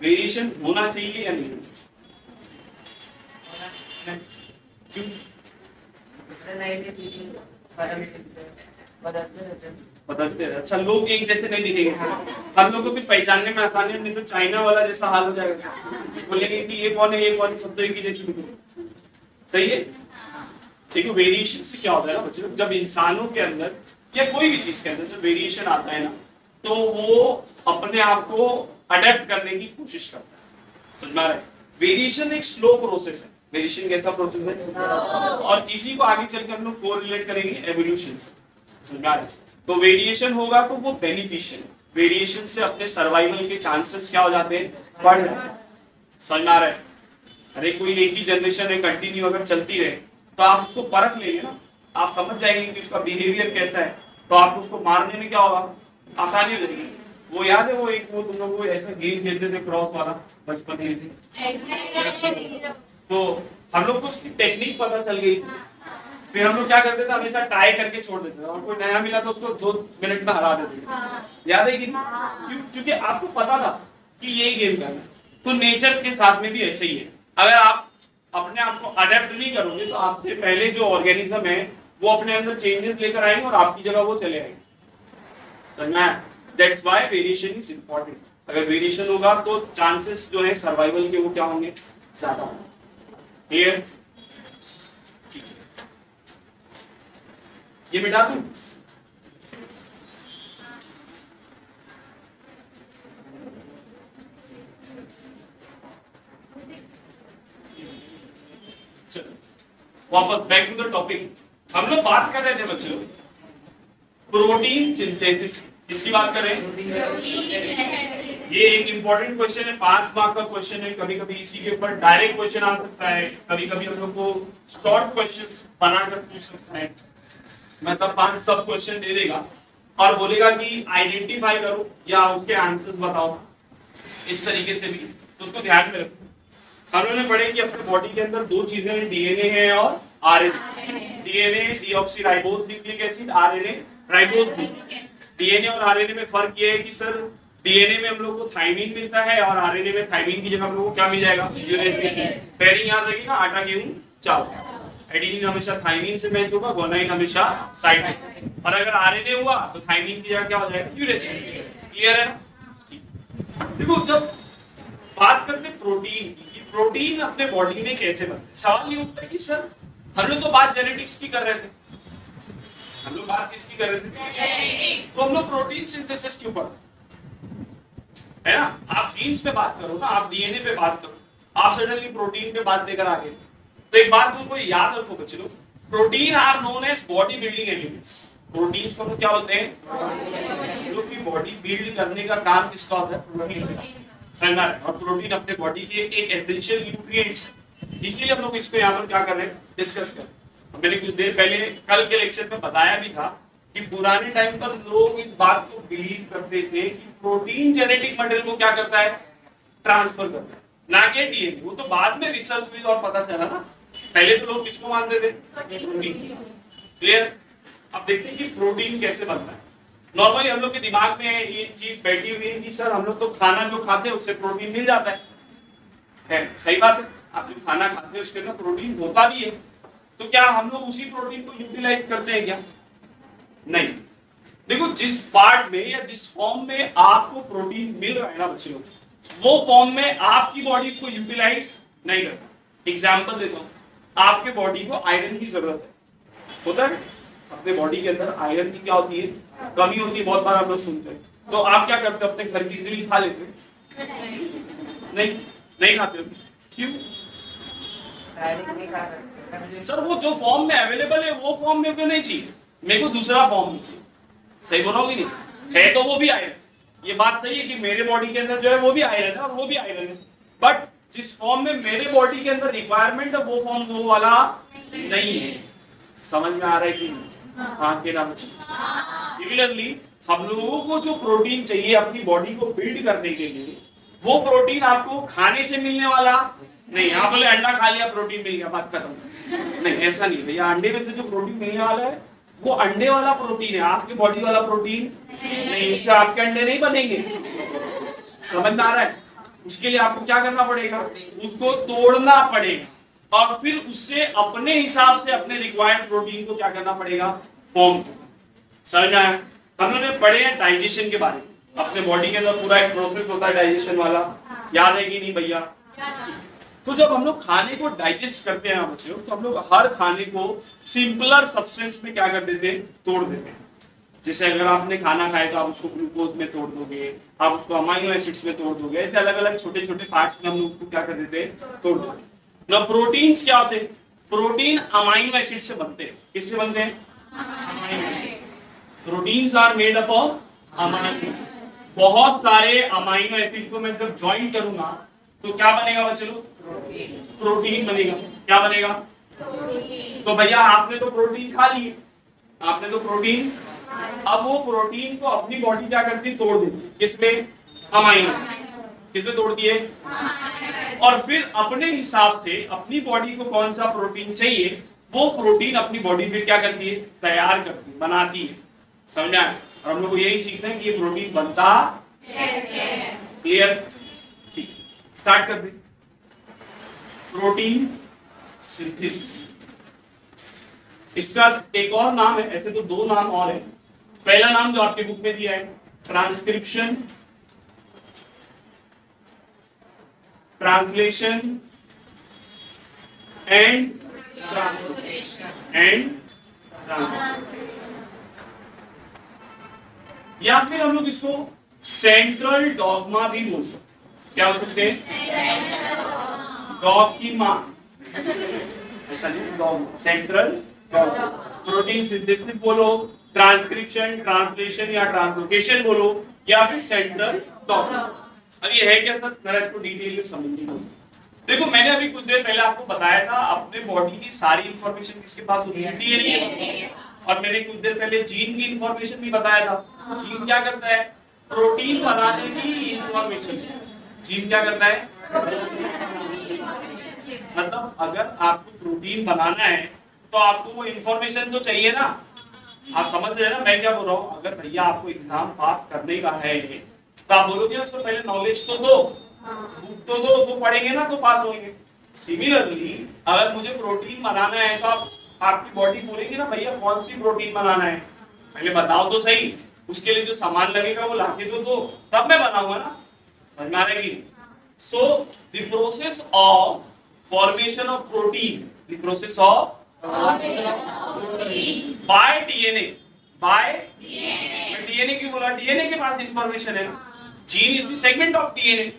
वेरिएशन होना चाहिए या नहीं? क्यों? बदलते हैं। अच्छा, लोग एक जैसे नहीं दिखेंगे सर, हम लोग को फिर पहचानने में आसानी, नहीं तो चाइना वाला जैसा हाल हो जाएगा सर, बोलेंगे कि ये कौन है, ये कौन है, सब तो एक ही जैसे दिखेंगे। सही है? देखो वेरिएशन से क्या होता है ना बच्चों, जब इंसानों के अंदर या कोई भी चीज के अंदर जब वेरिएशन आता है ना, तो वो अपने आप को अडेप्ट करने की कोशिश करता है। समझ में आ रहा है? वेरिएशन एक स्लो प्रोसेस है। वेरिएशन कैसा प्रोसेस है? और इसी को आगे चल के हम लोग कोरिलेट करेंगे एवोल्यूशन से। समझ में आ रहा है? तो वेरिएशन होगा तो वो बेनिफिशियल है। वेरिएशन से अपने सर्वाइवल के चांसेस क्या हो जाते हैं? बढ़ जाते हैं। समझ में आ रहा है? अरे कोई एक ही जनरेशन है कंटिन्यू अगर चलती रहे तो आप उसको परख लेंगे ना, आप समझ जाएंगे कि उसका बिहेवियर कैसा है, तो आप उसको मारने में क्या होगा? आसानी हो जाएगी। वो याद है वो तुम लोग ऐसा गेम खेलते थे क्रॉस वाला बचपन में, तो हम लोग को उसकी टेक्निक पता चल गई, फिर हम लोग क्या करते थे, हमेशा ट्राई करके छोड़ देते थे, और कोई नया मिला तो उसको 2 मिनट में हरा देते थे। याद है कि नहीं? क्योंकि आपको पता था कि यही गेम करना है। तो नेचर के साथ में भी ऐसे ही है, अगर आप अपने आप को अडेप्ट नहीं करोगे तो आपसे पहले जो ऑर्गेनिज्म है वो अपने अंदर चेंजेस लेकर आएंगे और आपकी जगह वो चले आएंगे। समझना? That's why variation is important. अगर वेरिएशन होगा तो चांसेस जो है सर्वाइवल के वो क्या होंगे? ज्यादा होंगे। क्लियर? ये मिटा दूं? चलो वापस बैक टू द टॉपिक। हम लोग बात कर रहे थे बच्चों प्रोटीन सिंथेसिस, किसकी बात कर रहे हैं? ये एक इंपॉर्टेंट क्वेश्चन है, 5 मार्क का क्वेश्चन है। कभी कभी इसी के ऊपर डायरेक्ट क्वेश्चन आ सकता है, कभी कभी हम लोग को शॉर्ट क्वेश्चंस बनाकर पूछ सकता है। मतलब 5 सब क्वेश्चन दे देगा और बोलेगा कि आइडेंटिफाई करो या उसके आंसर्स बताओ, इस तरीके से भी, तो उसको ध्यान में रखो। हम लोगों ने पढ़े कि अपने बॉडी के अंदर 2 चीजें हैं, डीएनए है और RNA. DNA deoxyribose nucleic acid, RNA ribose. DNA और आरएनए में फर्क ये है कि सर डीएनए में हम लोग को थाइमिन मिलता है और आरएनए में थाइमिन की जगह हम लोग को क्या मिल जाएगा? यूरेसिल। पेयरिंग याद रखिएगा, आटा गेहूं चावल। एडेनिन हमेशा थाइमिन से मैच होगा, गुआनिन हमेशा साइड में। और अगर आरएनए हुआ तो थाइमिन की जगह क्या हो जाएगा? यूरेसिल। क्लियर है ना? देखो जब बात करते प्रोटीन की, प्रोटीन अपने बॉडी में कैसे बनते, सवाल ये उठता है कि सर हम लोग तो बात जेनेटिक्स की कर रहे थे, हम लोग बात किसकी कर रहे थे? तो हम लोग प्रोटीन सिंथेसिस क्यों पढ़, है ना? आप जीन्स पे बात करो ना, आप डीएनए पे बात करो, आप सडनली प्रोटीन पे बात लेकर आ गए। तो एक बात तुमको याद रखो बच्चों, protein are known as body building elements. Proteins को क्या बोलते हैं? जो कि बॉडी बिल्ड करने का काम किसका होता है? प्रोटीन का। समझना है? और प्रोटीन अपने बॉडी के एक एसेंशियल न्यूट्रिएंट्स, इसीलिए हम लोग इसको यहाँ पर क्या कर रहे हैं? डिस्कस कर रहे हैं। मैंने कुछ देर पहले कल के लेक्चर में बताया भी था कि पुराने टाइम पर लोग इस बात को बिलीव करते थे कि प्रोटीन जेनेटिक मटेरियल को क्या करता है? ट्रांसफर करता है, ना कि डीएनए। वो तो बाद में रिसर्च हुई और पता चला ना, पहले तो लोग किसको मानते थे? प्रोटीन। क्लियर? अब देखते हैं कि प्रोटीन कैसे बनता है। नॉर्मली हम लोग के दिमाग में ये चीज बैठी हुई है कि सर हम लोग तो खाना जो खाते हैं उससे प्रोटीन मिल जाता है। सही बात है, आप जो खाना खाते हैं उसके अंदर प्रोटीन होता भी है, तो क्या हम लोग उसी प्रोटीन को यूटिलाइज करते हैं क्या? नहीं। देखो जिस पार्ट में या जिस फॉर्म में आपको प्रोटीन मिल रहा है ना बच्चों, वो फॉर्म में आपकी बॉडी उसको यूटिलाइज नहीं कर सकती। एग्जांपल देता हूं, आपके बॉडी को आयरन की जरूरत है, होता है अपने बॉडी के अंदर आयरन की क्या होती है? कमी होती है, बहुत बार आप लोग सुनते हैं। तो आप क्या करते हो? अपने घर की इडली खा लेते हैं? नहीं खाते हो। क्यों? सर वो जो फॉर्म में अवेलेबल है वो फॉर्म में क्यों नहीं चाहिए? मेरे को दूसरा फॉर्म चाहिए। सही बोल रहा हूँ कि नहीं? है तो वो भी आयरन, ये बात सही है कि मेरे बॉडी के अंदर जो है वो भी आयरन है और वो भी आयरन है, बट जिस फॉर्म में मेरे बॉडी के अंदर रिक्वायरमेंट है वो फॉर्म वो वाला नहीं है। समझ में आ रहा है कि हाँ के ना बच्चे? सिमिलरली हम लोगों को जो प्रोटीन चाहिए अपनी बॉडी को बिल्ड करने के लिए, वो प्रोटीन आपको खाने से मिलने वाला नहीं। आप बोले अंडा खा लिया प्रोटीन मिल गया, बात खत्म। नहीं, ऐसा नहीं भैया। अंडे में से जो प्रोटीन मिलने वाला है वो अंडे वाला प्रोटीन है, आपकी बॉडी वाला प्रोटीन नहीं। उससे आपके अंडे नहीं बनेंगे। समझ में आ रहा है? उसके लिए आपको क्या करना पड़ेगा? उसको तोड़ना पड़ेगा और फिर उससे अपने हिसाब से अपने रिक्वायर्ड प्रोटीन को क्या करना पड़ेगा? फॉर्म। समझ आया? हम लोगों ने पढ़े हैं डाइजेशन के बारे में। अपने बॉडी के अंदर पूरा एक प्रोसेस होता है डाइजेशन वाला, याद है कि नहीं भैया? तो जब हम लोग खाने को डाइजेस्ट करते हैं बच्चों, तो हम लोग हर खाने को सिंपलर सब्सटेंस में क्या कर देते हैं? तोड़ देते हैं। जैसे अगर आपने खाना खाया तो आप उसको ग्लूकोज में तोड़ दोगे, आप उसको अमाइनो एसिड्स में तोड़ दोगे, ऐसे अलग अलग छोटे छोटे पार्ट्स में हम लोग क्या कर देते हैं? तोड़ देते हैं। ना प्रोटीन्स क्या होते हैं? प्रोटीन अमाइनो एसिड से बनते हैं। किससे बनते हैं? Proteins are made up of amino. बहुत सारे अमाइनो एसिड को मैं जब ज्वाइन करूंगा तो क्या बनेगा बच्चों? प्रोटीन बनेगा। क्या बनेगा? तो भैया आपने तो प्रोटीन खा लिए, आपने तो प्रोटीन, अब वो प्रोटीन को अपनी बॉडी क्या करती है? तोड़ देती है। किसमें? अमाइनो। किसमें तोड़ दिए? और फिर अपने हिसाब से अपनी बॉडी को कौन सा प्रोटीन चाहिए वो प्रोटीन अपनी बॉडी में क्या करती है? तैयार करती है, बनाती है। समझा? और हम लोग को यही सीखना है कि ये प्रोटीन बनता है। क्लियर? ठीक, स्टार्ट कर दे। प्रोटीन सिंथेसिस, इसका एक और नाम है, ऐसे तो 2 नाम और है। पहला नाम जो आपके बुक में दिया है ट्रांसक्रिप्शन, ट्रांसलेशन एंड ट्रांसलेशन, या फिर हम लोग इसको सेंट्रल डॉगमा भी बोल सकते हैं। क्या बोल सकते हैं? डॉग की मां, ऐसा नहीं, dogma, central dogma. Protein synthesis बोलो, ट्रांसक्रिप्शन, ट्रांसलेशन या ट्रांसलोकेशन बोलो, या फिर सेंट्रल डॉग्मा। अब ये है क्या सर, जरा इसको डिटेल में समझिए। देखो मैंने अभी कुछ देर पहले आपको बताया था अपने बॉडी की सारी इंफॉर्मेशन किसके पास होती है, डीएनए। और मैंने कुछ देर पहले जीन की इंफॉर्मेशन भी बताया था। जीन क्या करता है, प्रोटीन बनाने की इंफॉर्मेशन। जीन क्या करता है, मतलब अगर आपको प्रोटीन बनाना है तो आपको वो इंफॉर्मेशन तो चाहिए ना। आप समझ रहे हैं ना मैं क्या बोल रहा हूँ। अगर भैया आपको एग्जाम पास करने का है तो आप बोलोगे ना सर पहले नॉलेज तो दो, बुक तो दो, तो पढ़ेंगे ना तो पास होंगे। सिमिलरली अगर मुझे प्रोटीन बनाना है तो आप आपकी बॉडी बोलेगी ना भैया कौन सी प्रोटीन बनाना है, पहले बताओ तो सही। उसके लिए जो सामान लगेगा वो लाके तो दो, तब मैं बनाऊंगा ना। समझ में आ रहा है कि? So the process of formation of protein, the process of bye DNA, bye DNA क्यों बोला, डीएनए के पास इंफॉर्मेशन है ना। Gene is the segment of DNA.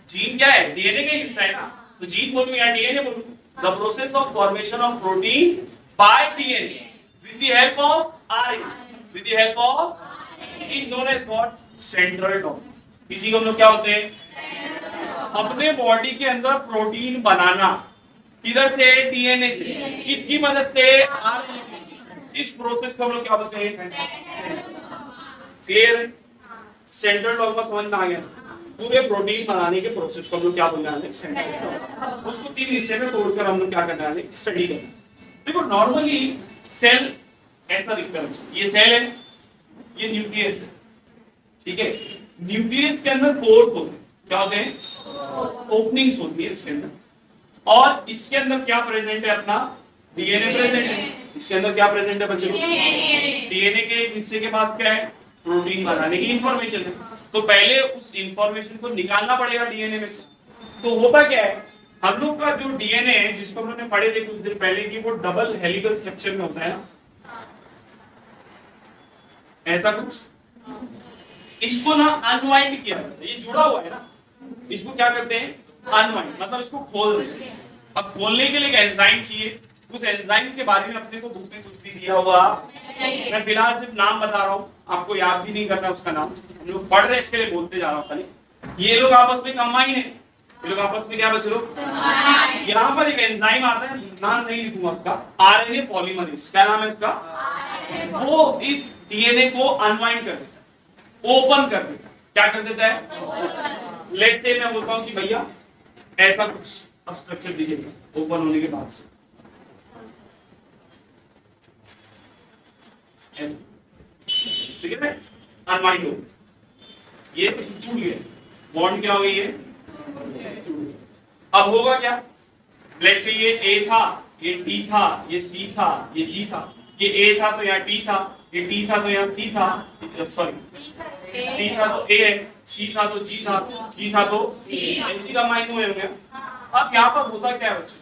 Gene क्या है, डीएनए का हिस्सा है ना। तो जीन बोलूं या डीएनए बोलूं, the process of formation of protein bye DNA with the help of RNA, with the help of is known as what, central dogma. इसी को हम लोग क्या होते हैं, अपने बॉडी के अंदर प्रोटीन बनाना, किधर से, डीएनए से, किसकी मदद से, आरएनए। इस प्रोसेस को हम लोग क्या बोलते हैं, क्लियर। सेंट्रल डॉग्मा समझ में आ गया। पूरे प्रोटीन बनाने के प्रोसेस को हम लोग क्या बोलने वाले, सेंट्रल डॉग्मा। उसको 3 हिस्से में तोड़कर हम लोग क्या करने वाले, स्टडी करना। देखो नॉर्मली सेल ऐसा दिखता है, ये सेल है, ये न्यूक्लियस है, ठीक है। न्यूक्लियस के अंदर पोर्स होते हैं, क्या होते हैं, ओपनिंग्स होती है इसके अंदर। और इसके अंदर क्या प्रेजेंट है, अपना डीएनए प्रेजेंट है। इसके अंदर क्या प्रेजेंट है बच्चों, डीएनए के हिस्से के पास क्या है, प्रोटीन बनाने की इंफॉर्मेशन है। तो पहले उस इंफॉर्मेशन को निकालना पड़ेगा डीएनए में से। तो होता क्या है, हम लोग का जो डीएनए है जिसको हम लोगों ने पढ़े थे कुछ दिन पहले कि वो डबल हेलिकल स्ट्रक्चर में होता है ना, ऐसा कुछ। इसको ना अनवाइंड किया जाता है, ये जुड़ा हुआ है ना, इसको क्या करते हैं, अनवाइंड, मतलब इसको खोल देते हैं। अब खोलने के लिए एक एंजाइम चाहिए। उस एंजाइम के बारे में अपने को बुक में कुछ भी दिया हुआ, मैं फिलहाल सिर्फ नाम बता रहा हूँ, आपको याद भी नहीं करना उसका नाम, हम लोग पढ़ रहे हैं इसके लिए बोलते जा रहा हूँ खाली। ये लोग आपस में कंबाइन है, ये लोग आपस में क्या बच्चे लोग, यहाँ पर एक एंजाइम आता है, नाम नहीं लिखूंगा उसका, आरएनए पॉलीमरेज, क्या नाम है उसका। वो इस डीएनए को अनवाइंड कर देता है, ओपन कर देता है। क्या कर देता है, लेट्स से मैं बोलता हूँ कि भैया ऐसा कुछ अब स्ट्रक्चर दिखेगा ओपन होने के बाद से, ठीक है, अनवाइंड हो, ये टूट गया, बॉन्ड क्या हो गई है, अब होगा क्या, लेट्स से ये ए था, ये डी था, ये सी था, ये जी था, ये ए था तो यहाँ डी था, ये डी था तो यहाँ सी था, सॉरी डी था तो ए है, सी था तो जी था, जी था तो ऐसी का माइंड हुए होंगे। अब यहाँ पर होता क्या है बच्चों,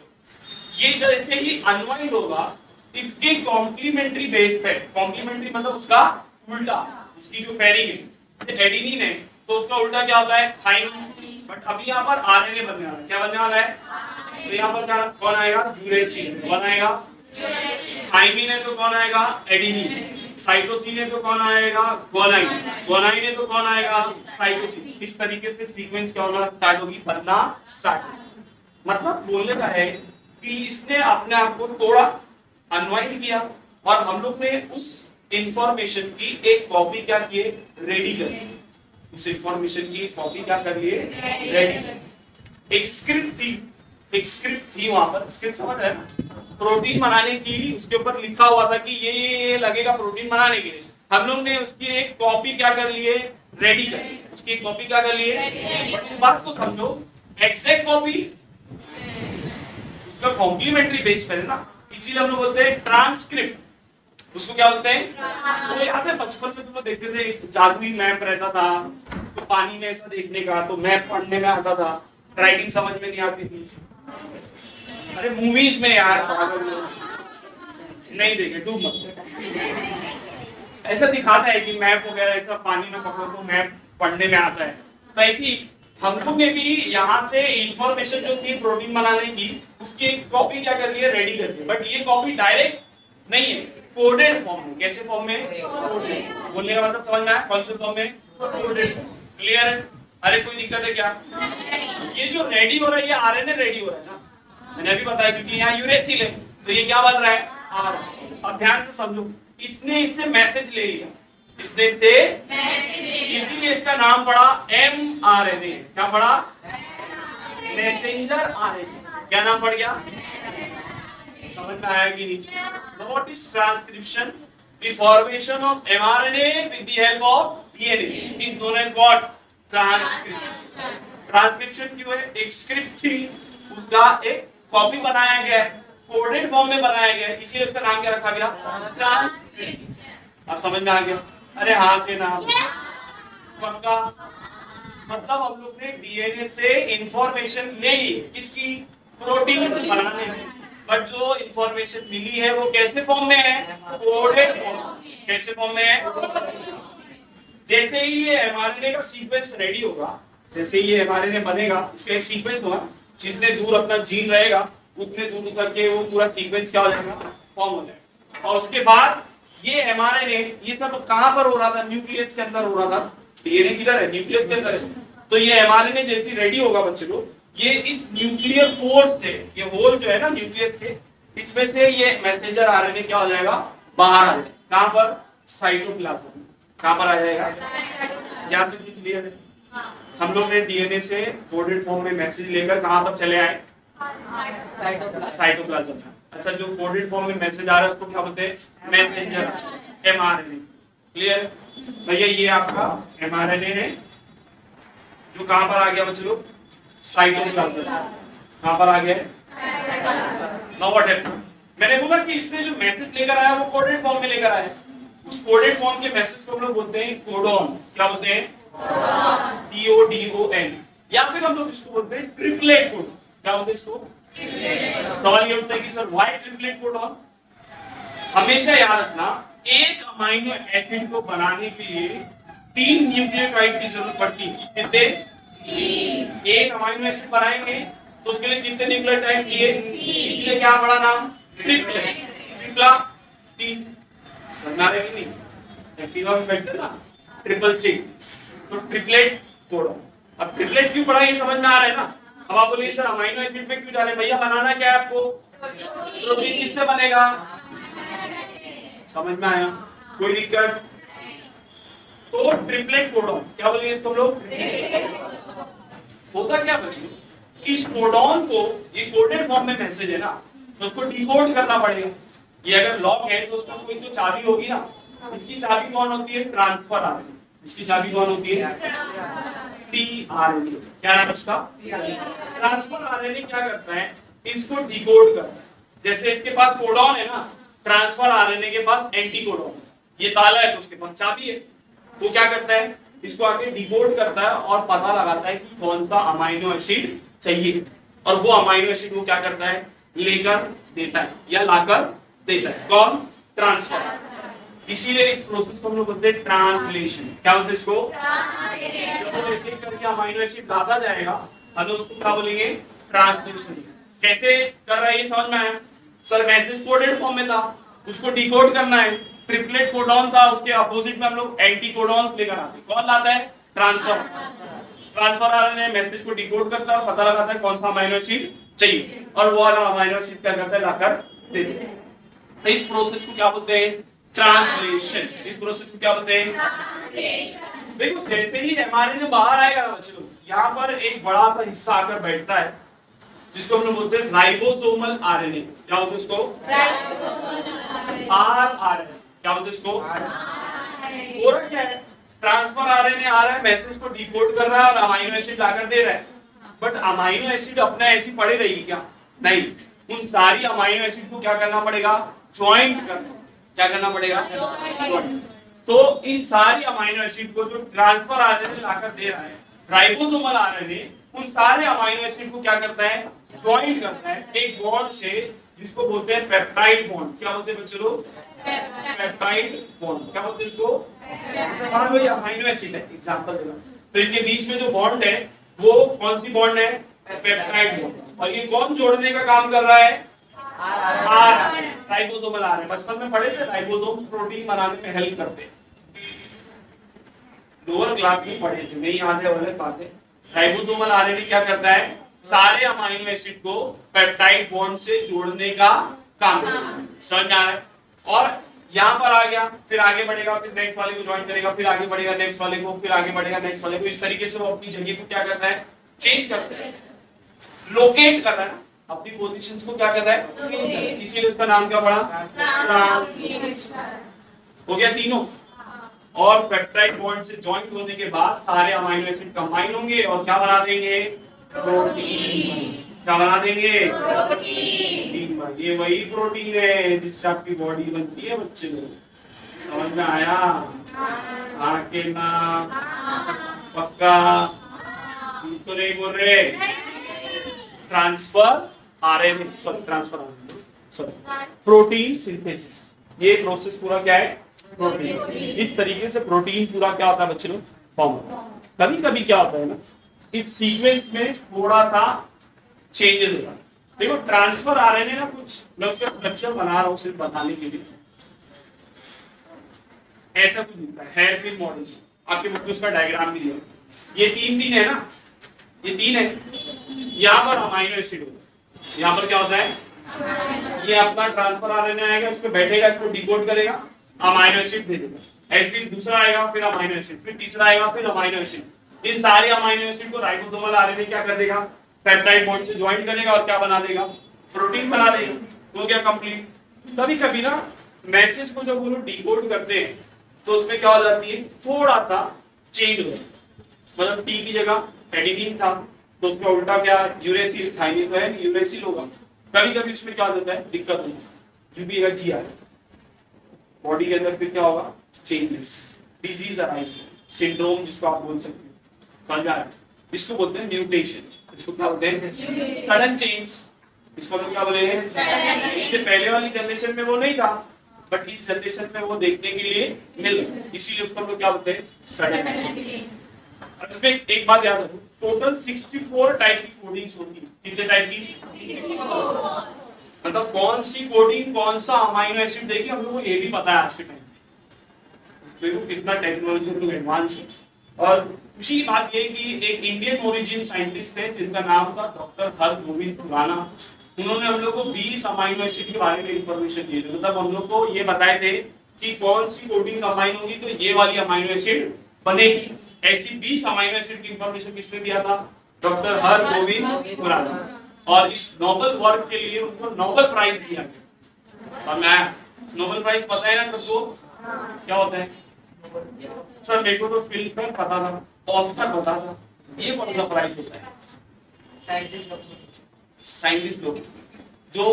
ये जैसे ही अनवाइंड होगा इसके कॉम्प्लीमेंट्री बेस पे, कॉम्प्लीमेंट्री मतलब उसका उल्टा, उसकी जो पैरिंग है, एडेनिन है तो उसका उल्टा क्या होता है, थाइमिन। बट अभी यहाँ पर आरएनए बनने वाला है, क्या बनने वाला है, तो यहाँ पर क्या कौन आएगा, यूरेसिल, कौन आएगा, थाइमिन है तो कौन आएगा, एडेनिन, साइटोसिन है तो कौन आएगा, ग्वानाइन, ग्वानाइन है तो कौन आएगा, साइटोसिन। इस तरीके से सीक्वेंस क्या होना स्टार्ट होगी, बनना स्टार्ट। मतलब बोलने का है कि इसने अपने आप को तोड़ा, अनवाइंड किया, और हम लोग ने उस इंफॉर्मेशन की एक कॉपी क्या किए, रेडी कर ली। उस इंफॉर्मेशन की एक कॉपी क्या कर लिए, रेडी। एक स्क्रिप्ट थी, एक स्क्रिप्ट थी वहां पर, स्क्रिप्ट समझ रहे हैं ना, प्रोटीन बनाने की, उसके ऊपर लिखा हुआ था कि ये लगेगा प्रोटीन बनाने के लिए। हम लोग ने उसकी एक कॉपी क्या कर लिए, रेडी कर ली, उसकी एक कॉपी क्या कर लिए। बट इस बात को समझो, एग्जैक्ट कॉपी उसका कॉम्प्लीमेंट्री बेस पर है ना, इसीलिए हम लोग बोलते हैं ट्रांसक्रिप्ट। उसको क्या बोलते हैं, तो याद है बचपन में तुम लोग देखते थे जादुई मैप रहता था, तो पानी में ऐसा देखने का, तो मैप पढ़ने में आता था, राइटिंग समझ में नहीं आती थी। अरे मूवीज में यार नहीं देखे, डूब मत, ऐसा दिखाता है कि मैप वगैरह ऐसा पानी में पकड़ो तो मैप पढ़ने में आता है। तो ऐसी हम लोग ने भी यहाँ से इंफॉर्मेशन जो थी प्रोटीन बनाने की, उसकी एक कॉपी क्या कर ली है, रेडी कर ली, बट ये कॉपी डायरेक्ट नहीं है, कोडेड फॉर्म में। कैसे फॉर्म में? बोलने का मतलब समझ में आया? कौन से फॉर्म में? Coded form. क्लियर है? अरे कोई दिक्कत है क्या? ये जो रेडी हो रहा है, ये आरएनए रेडी हो रहा है ना, मैंने अभी बताया, क्योंकि यहाँ यूरेसिल है, तो ये क्या बन रहा है? आर। अब ध्यान से समझो, इसने इससे मैसेज ले लिया, इसने से इसीलिए इसका नाम पड़ा mRNA। क्या पड़ा? Messenger RNA. क्या नाम पड़ गया? समझ में आया कि नहीं? What is transcription? The formation of mRNA with the help of DNA is known as what? Transcription. Transcription क्यों है? एक स्क्रिप्ट थी, उसका एक कॉपी बनाया गया है, कोडेड फॉर्म में बनाया गया है, इसीलिए उसका नाम क्या रखा गया? ट्रांसक्रिप्शन। अब समझ में आ गया? अरे हाँ के नाम पक्का। मतलब हम लोग ने डीएनए से इंफॉर्मेशन ले ली, किसकी? प्रोटीन बनाने में, बट जो इंफॉर्मेशन मिली है वो कैसे फॉर्म में है? Coded form. कैसे फॉर्म में है? जैसे ही ये एमआरएनए का सीक्वेंस रेडी होगा, जैसे ही ये एमआरएनए बनेगा, इसका एक सीक्वेंस होगा, जितने दूर अपना जीन रहेगा उतने दूर करके वो पूरा सीक्वेंस क्या हो जाएगा? फॉर्म हो जाएगा। और उसके बाद ये एमआरएनए, ये सब कहां पर हो रहा था? न्यूक्लियस के अंदर हो रहा था। डीएनए किधर है? न्यूक्लियस के अंदर है। तो ये एमआरएनए जैसी रेडी होगा बच्चे लोग, ये इस न्यूक्लियर पोर से, ये होल जो है ना न्यूक्लियस के, इसमें से ये मैसेंजर आरएनए क्या हो जाएगा? बाहर आ जाएगा। कहां पर? साइटोप्लाज्म। कहां पर आ जाएगा? याद दीजिए, क्लियर है? हम लोग ने डीएनए से कोडेड फॉर्म में मैसेज लेकर कहां पर चले आए? साइटोप्लाज्म। अच्छा, जो कोडेड फॉर्म में मैसेज आ रहा है उसको क्या बोलते हैं? Messenger mRNA. क्लियर भैया? ये आपका एमआरएनए है जो कहां पर आ गया बच्चों लोग? साइटोप्लाज्म। कहां पर आ गया? Now what happened? मैंने बोला कि इसने जो मैसेज लेकर आया वो कोडेड फॉर्म में लेकर आया। उस कोडेड फॉर्म के मैसेज को हम लोग बोलते हैं कोडॉन। क्या बोलते हैं? CODON। या फिर हम लोग इसको बोलते हैं ट्रिपलेट कोडॉन। क्या बोलते हैं इसको? सवाल ये उठता है कि सर व्हाई ट्रिपलेट कोडॉन? हमेशा याद रखना, एक अमीनो एसिड को बनाने के लिए 3 न्यूक्लियोटाइड की जरूरत पड़ती है। कितने? 3। एक अमीनो एसिड बनाएंगे तो उसके लिए कितने न्यूक्लियोटाइड चाहिए? इसलिए क्या पड़ा नाम? ट्रिपलेट। ट्रिपला 3। समझा रहे कि नहीं? एक्टिवा में बैठते ना, ट्रिपल सी, तो ट्रिपलेट कोडॉन। अब ट्रिपलेट क्यों पढ़ा ये समझ में आ रहा है ना? अब आप बोलिए सर अमीनो एसिड पे क्यों जा रहे हैं? भैया बनाना क्या है आपको? प्रोटीन। किससे बनेगा? समझ में आया? कोई दिक्कत? तो ट्रिपलेट कोडॉन क्या बोलेंगे इसको हम लोग? होता क्या बच्चों कि इस कोडॉन को, ये कोडेड फॉर्म में मैसेज है ना, तो उसको डिकोड करना पड़ेगा। ये अगर लॉक है तो उसका कोई तो चाबी होगी ना। इसकी चाबी कौन होती है? Transfer RNA. इसकी चाबी कौन होती है? टीआरएनए। क्या नाम उसका? ट्रांसफर आरएनए क्या करता है? इसको डिकोड करता है। जैसे इसके पास कोडॉन है ना, ट्रांसफर आरएनए के पास एंटीकोडॉन है। ये ताला है तो उसके पास चाबी है। वो क्या करता है? इसको आके डिकोड करता है और पता लगाता है कि कौन सा अमीनो एसिड चाहिए, और वो अमीनो एसिड वो क्या करता है? लेकर देता है या लाकर देता है। कौन? ट्रांसफर। इसीलिए इस प्रोसेस को हम लोग बोलते हैं ट्रांसलेशन। क्या बोलते हैं इसको? जब वो एक एक करके अमीनो एसिड लाता जाएगा, हम लोग उसको क्या बोलेंगे? ट्रांसलेशन। कैसे कर रहा है ये समझ में आया? सर मैसेज कोडेड फॉर्म में था, उसको डिकोड करना है। ट्रिपलेट कोडॉन था, उसके अपोजिट में हम लोग एंटी कोडॉन्स लेकर आते हैं। कौन लाता है? ट्रांसफर। ट्रांसफर आरएनए मैसेज को डिकोड करता है, पता लगाता है कौन सा अमीनो एसिड चाहिए, और वो वाला अमीनो एसिड क्या करता है? लाकर देता है। इस प्रोसेस को क्या बोलते हैं? ट्रांसलेशन। इस प्रोसेस को क्या बोलते हैं? ट्रांसलेशन। देखो जैसे ही एमआरएनए बाहर आएगा ना बच्चों, यहाँ पर एक बड़ा सा हिस्सा आकर बैठता है जिसको हम लोग बोलते हैं राइबोसोमल आरएनए। क्या बोलते हैं इसको? आरआरएनए। क्या बोलते हैं इसको? हो रहा क्या है? ट्रांसफर आरएनए आ रहा है, मैसेज को डिकोड कर रहा है और अमीनो एसिड लाकर दे रहा है, बट अमीनो एसिड अपने ऐसी पड़ी रहेगी क्या? नहीं। उन सारी अमीनो एसिड को क्या करना पड़ेगा? ज्वाइंट करना। क्या करना पड़ेगा? ज्वाइंट। तो इन सारी अमीनो एसिड को जो ट्रांसफर आरएनए लाकर दे रहा है, राइबोसोमल आरएनए उन सारे अमीनो एसिड को क्या करता है? ज्वाइंट करता है एक बॉन्ड से, जिसको बोलते हैं पेप्टाइड बॉन्ड। क्या बोलते हैं बच्चों लोग? Peptide bond. क्या बोलते हैं इसको? जैसे मान लो ये अमीनो एसिड है, एग्जांपल देना, तो इनके बीच में जो बॉन्ड है वो कौन सी बॉन्ड है? Peptide bond. और ये कौन जोड़ने का काम कर रहा है? आर, राइबोसोमल आर है। बचपन में पढ़े थे राइबोसोम प्रोटीन बनाने में हेल्प करते हैं, लोअर क्लास में पढ़े थे, नहीं याद है वाले बातें। राइबोसोमल आरएनए क्या करता है? सारे अमीनो एसिड को पेप्टाइड बॉन्ड से जोड़ने का काम करता है। समझ में आ रहा है? और यहाँ पर आ गया, फिर आगे बढ़ेगा, फिर नेक्स्ट वाले को ज्वाइन करेगा, फिर आगे बढ़ेगा नेक्स्ट वाले को, फिर आगे बढ़ेगा नेक्स्ट वाले को। इस तरीके से वो अपनी जगह को क्या करता है? चेंज करता है, लोकेट कर रहा है, अपनी पोजीशंस को क्या कर रहा है? चेंज कर रहा है। इसीलिए उसका नाम क्या पड़ा? हो गया तीनों। और पेप्टाइड बॉन्ड से ज्वाइन होने के बाद सारे अमीनो एसिड कंबाइन होंगे और क्या बना देंगे? प्रोटीन। क्या बना देंगे? प्रोटीन। ये वही प्रोटीन है जिससे आपकी बॉडी बनती है बच्चे लोग। समझ में आया? आके ना पक्का तो नहीं बोल रहे? Transfer RNA, sorry protein synthesis, ये प्रोसेस पूरा क्या है? प्रोटीन। इस तरीके से प्रोटीन पूरा क्या होता है बच्चे लोग? फॉर्म होता है। कभी कभी क्या होता है ना, इस सीक्वेंस में थोड़ा सा चेंजेस होता है। देखो ट्रांसफर आरएनए ना, कुछ मैं उसका स्ट्रक्चर बना रहा हूँ सिर्फ बताने के लिए। ऐसा कुछ दिखता है, हेयरपिन मॉडल। आपके बुक में उसका डायग्राम भी दिया। ये तीन है ना, ये तीन है। यहाँ पर अमीनो एसिड होता है, यहाँ पर क्या होता है? ये अपना ट्रांसफर आरएनए आएगा, उस पर बैठेगा, इसको डिकोड करेगा, अमीनो एसिड दे देगा। फिर दूसरा आएगा, फिर अमीनो एसिड, फिर तीसरा आएगा, फिर अमीनो एसिड। इन सारे अमीनो एसिड को राइबोसोमल आरएनए क्या कर देगा? पेप्टाइड बॉन्ड से ज्वाइन करेगा और क्या बना देगा? प्रोटीन बना देगा। हो गया कंप्लीट। कभी कभी ना मैसेज को जब वो लोग डिकोड करते हैं तो उसमें क्या हो जाती है? थोड़ा सा चेंज हो जाता है। मतलब टी की जगह एडिनिन था तो उसका उल्टा क्या? यूरेसिल। थाइमिन तो है, यूरेसिल होगा। कभी कभी उसमें क्या होता है? दिक्कत होती है। यूपी का जी आ बॉडी के अंदर फिर क्या होगा? चेंजेस, डिजीज अराइज, सिंड्रोम जिसको आप बोल सकते हैं। समझ आ रहा है? इसको बोलते हैं म्यूटेशन। इसको क्या बोलते हैं? Sudden change. इसको लोग क्या बोलेंगे? इससे पहले वाली जनरेशन में वो नहीं था, बट इस जनरेशन में वो देखने के लिए मिल रहा है, इसीलिए उसको लोग क्या बोलते हैं? Sudden change. अब एक बात याद रखो, टोटल 64 टाइप की कोडिंग्स होती है। कितने टाइप की? मतलब कौन सी कोडिंग कौन सा अमीनो एसिड देगी हम लोग को ये भी पता है आज के टाइम में। देखो कितना टेक्नोलॉजी हम लोग एडवांस है। और खुशी की बात ये कि एक इंडियन ओरिजिन साइंटिस्ट थे जिनका नाम था डॉक्टर हरगोविंद खुराना। उन्होंने हम लोग को 20 अमीनो एसिड के बारे में इंफॉर्मेशन दी थी। मतलब हम लोग को ये बताए थे कि कौन सी कोडिंग कंबाइन होगी तो ये वाली अमीनो एसिड बनेगी। ऐसी 20 अमीनो एसिड की इंफॉर्मेशन किसने दिया था? डॉक्टर हरगोविंद खुराना। और इस नोबेल वर्क के लिए उनको नोबेल प्राइज दिया गया। और मैं नोबेल प्राइज पता है ना सबको क्या होता है? सर मेरे को तो फिल्म फेयर पता था, ऑस्कर पता था, ये कौन सा प्राइज होता है? साइंटिस्ट लोग जो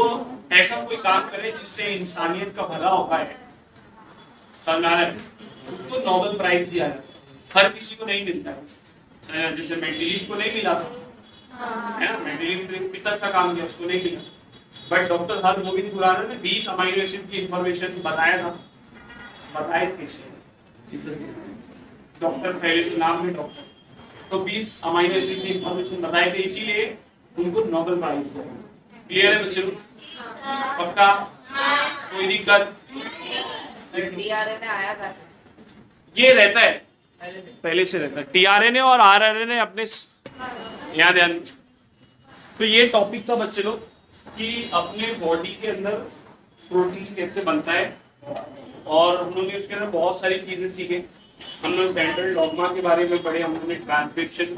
ऐसा कोई काम करे जिससे इंसानियत का भला हो पाए, समझ आ रहा है? उसको नोबेल प्राइज दिया जाता है। हर किसी को नहीं मिलता है। जैसे मेंडेलीव को नहीं मिला था, है ना? मेंडेलीव ने कितना अच्छा काम किया, उसको नहीं मिला। बट डॉक्टर हरगोविंद खुराना ने 20 अमीनो एसिड की इंफॉर्मेशन बताया था। बताए थे डॉक्टर, पहले तो नाम में डॉक्टर, तो 20 अमीनो एसिड की इंफॉर्मेशन बताए थे, इसीलिए उनको नोबेल प्राइज दिया। क्लियर है बच्चों? पक्का? कोई दिक्कत? टीआरएनए आया था, ये रहता है पहले से रहता है। टीआरएनए और आरआरएनए अपने यहाँ ध्यान। तो ये टॉपिक था बच्चे लोग कि अपने बॉडी के अंदर प्रोटीन कैसे बनता है, और हम लोग ने उसके अंदर बहुत सारी चीजें सीखे। हम लोग सेंट्रल डॉगमा के बारे में पढ़े, हम लोग ने ट्रांसक्रिप्शन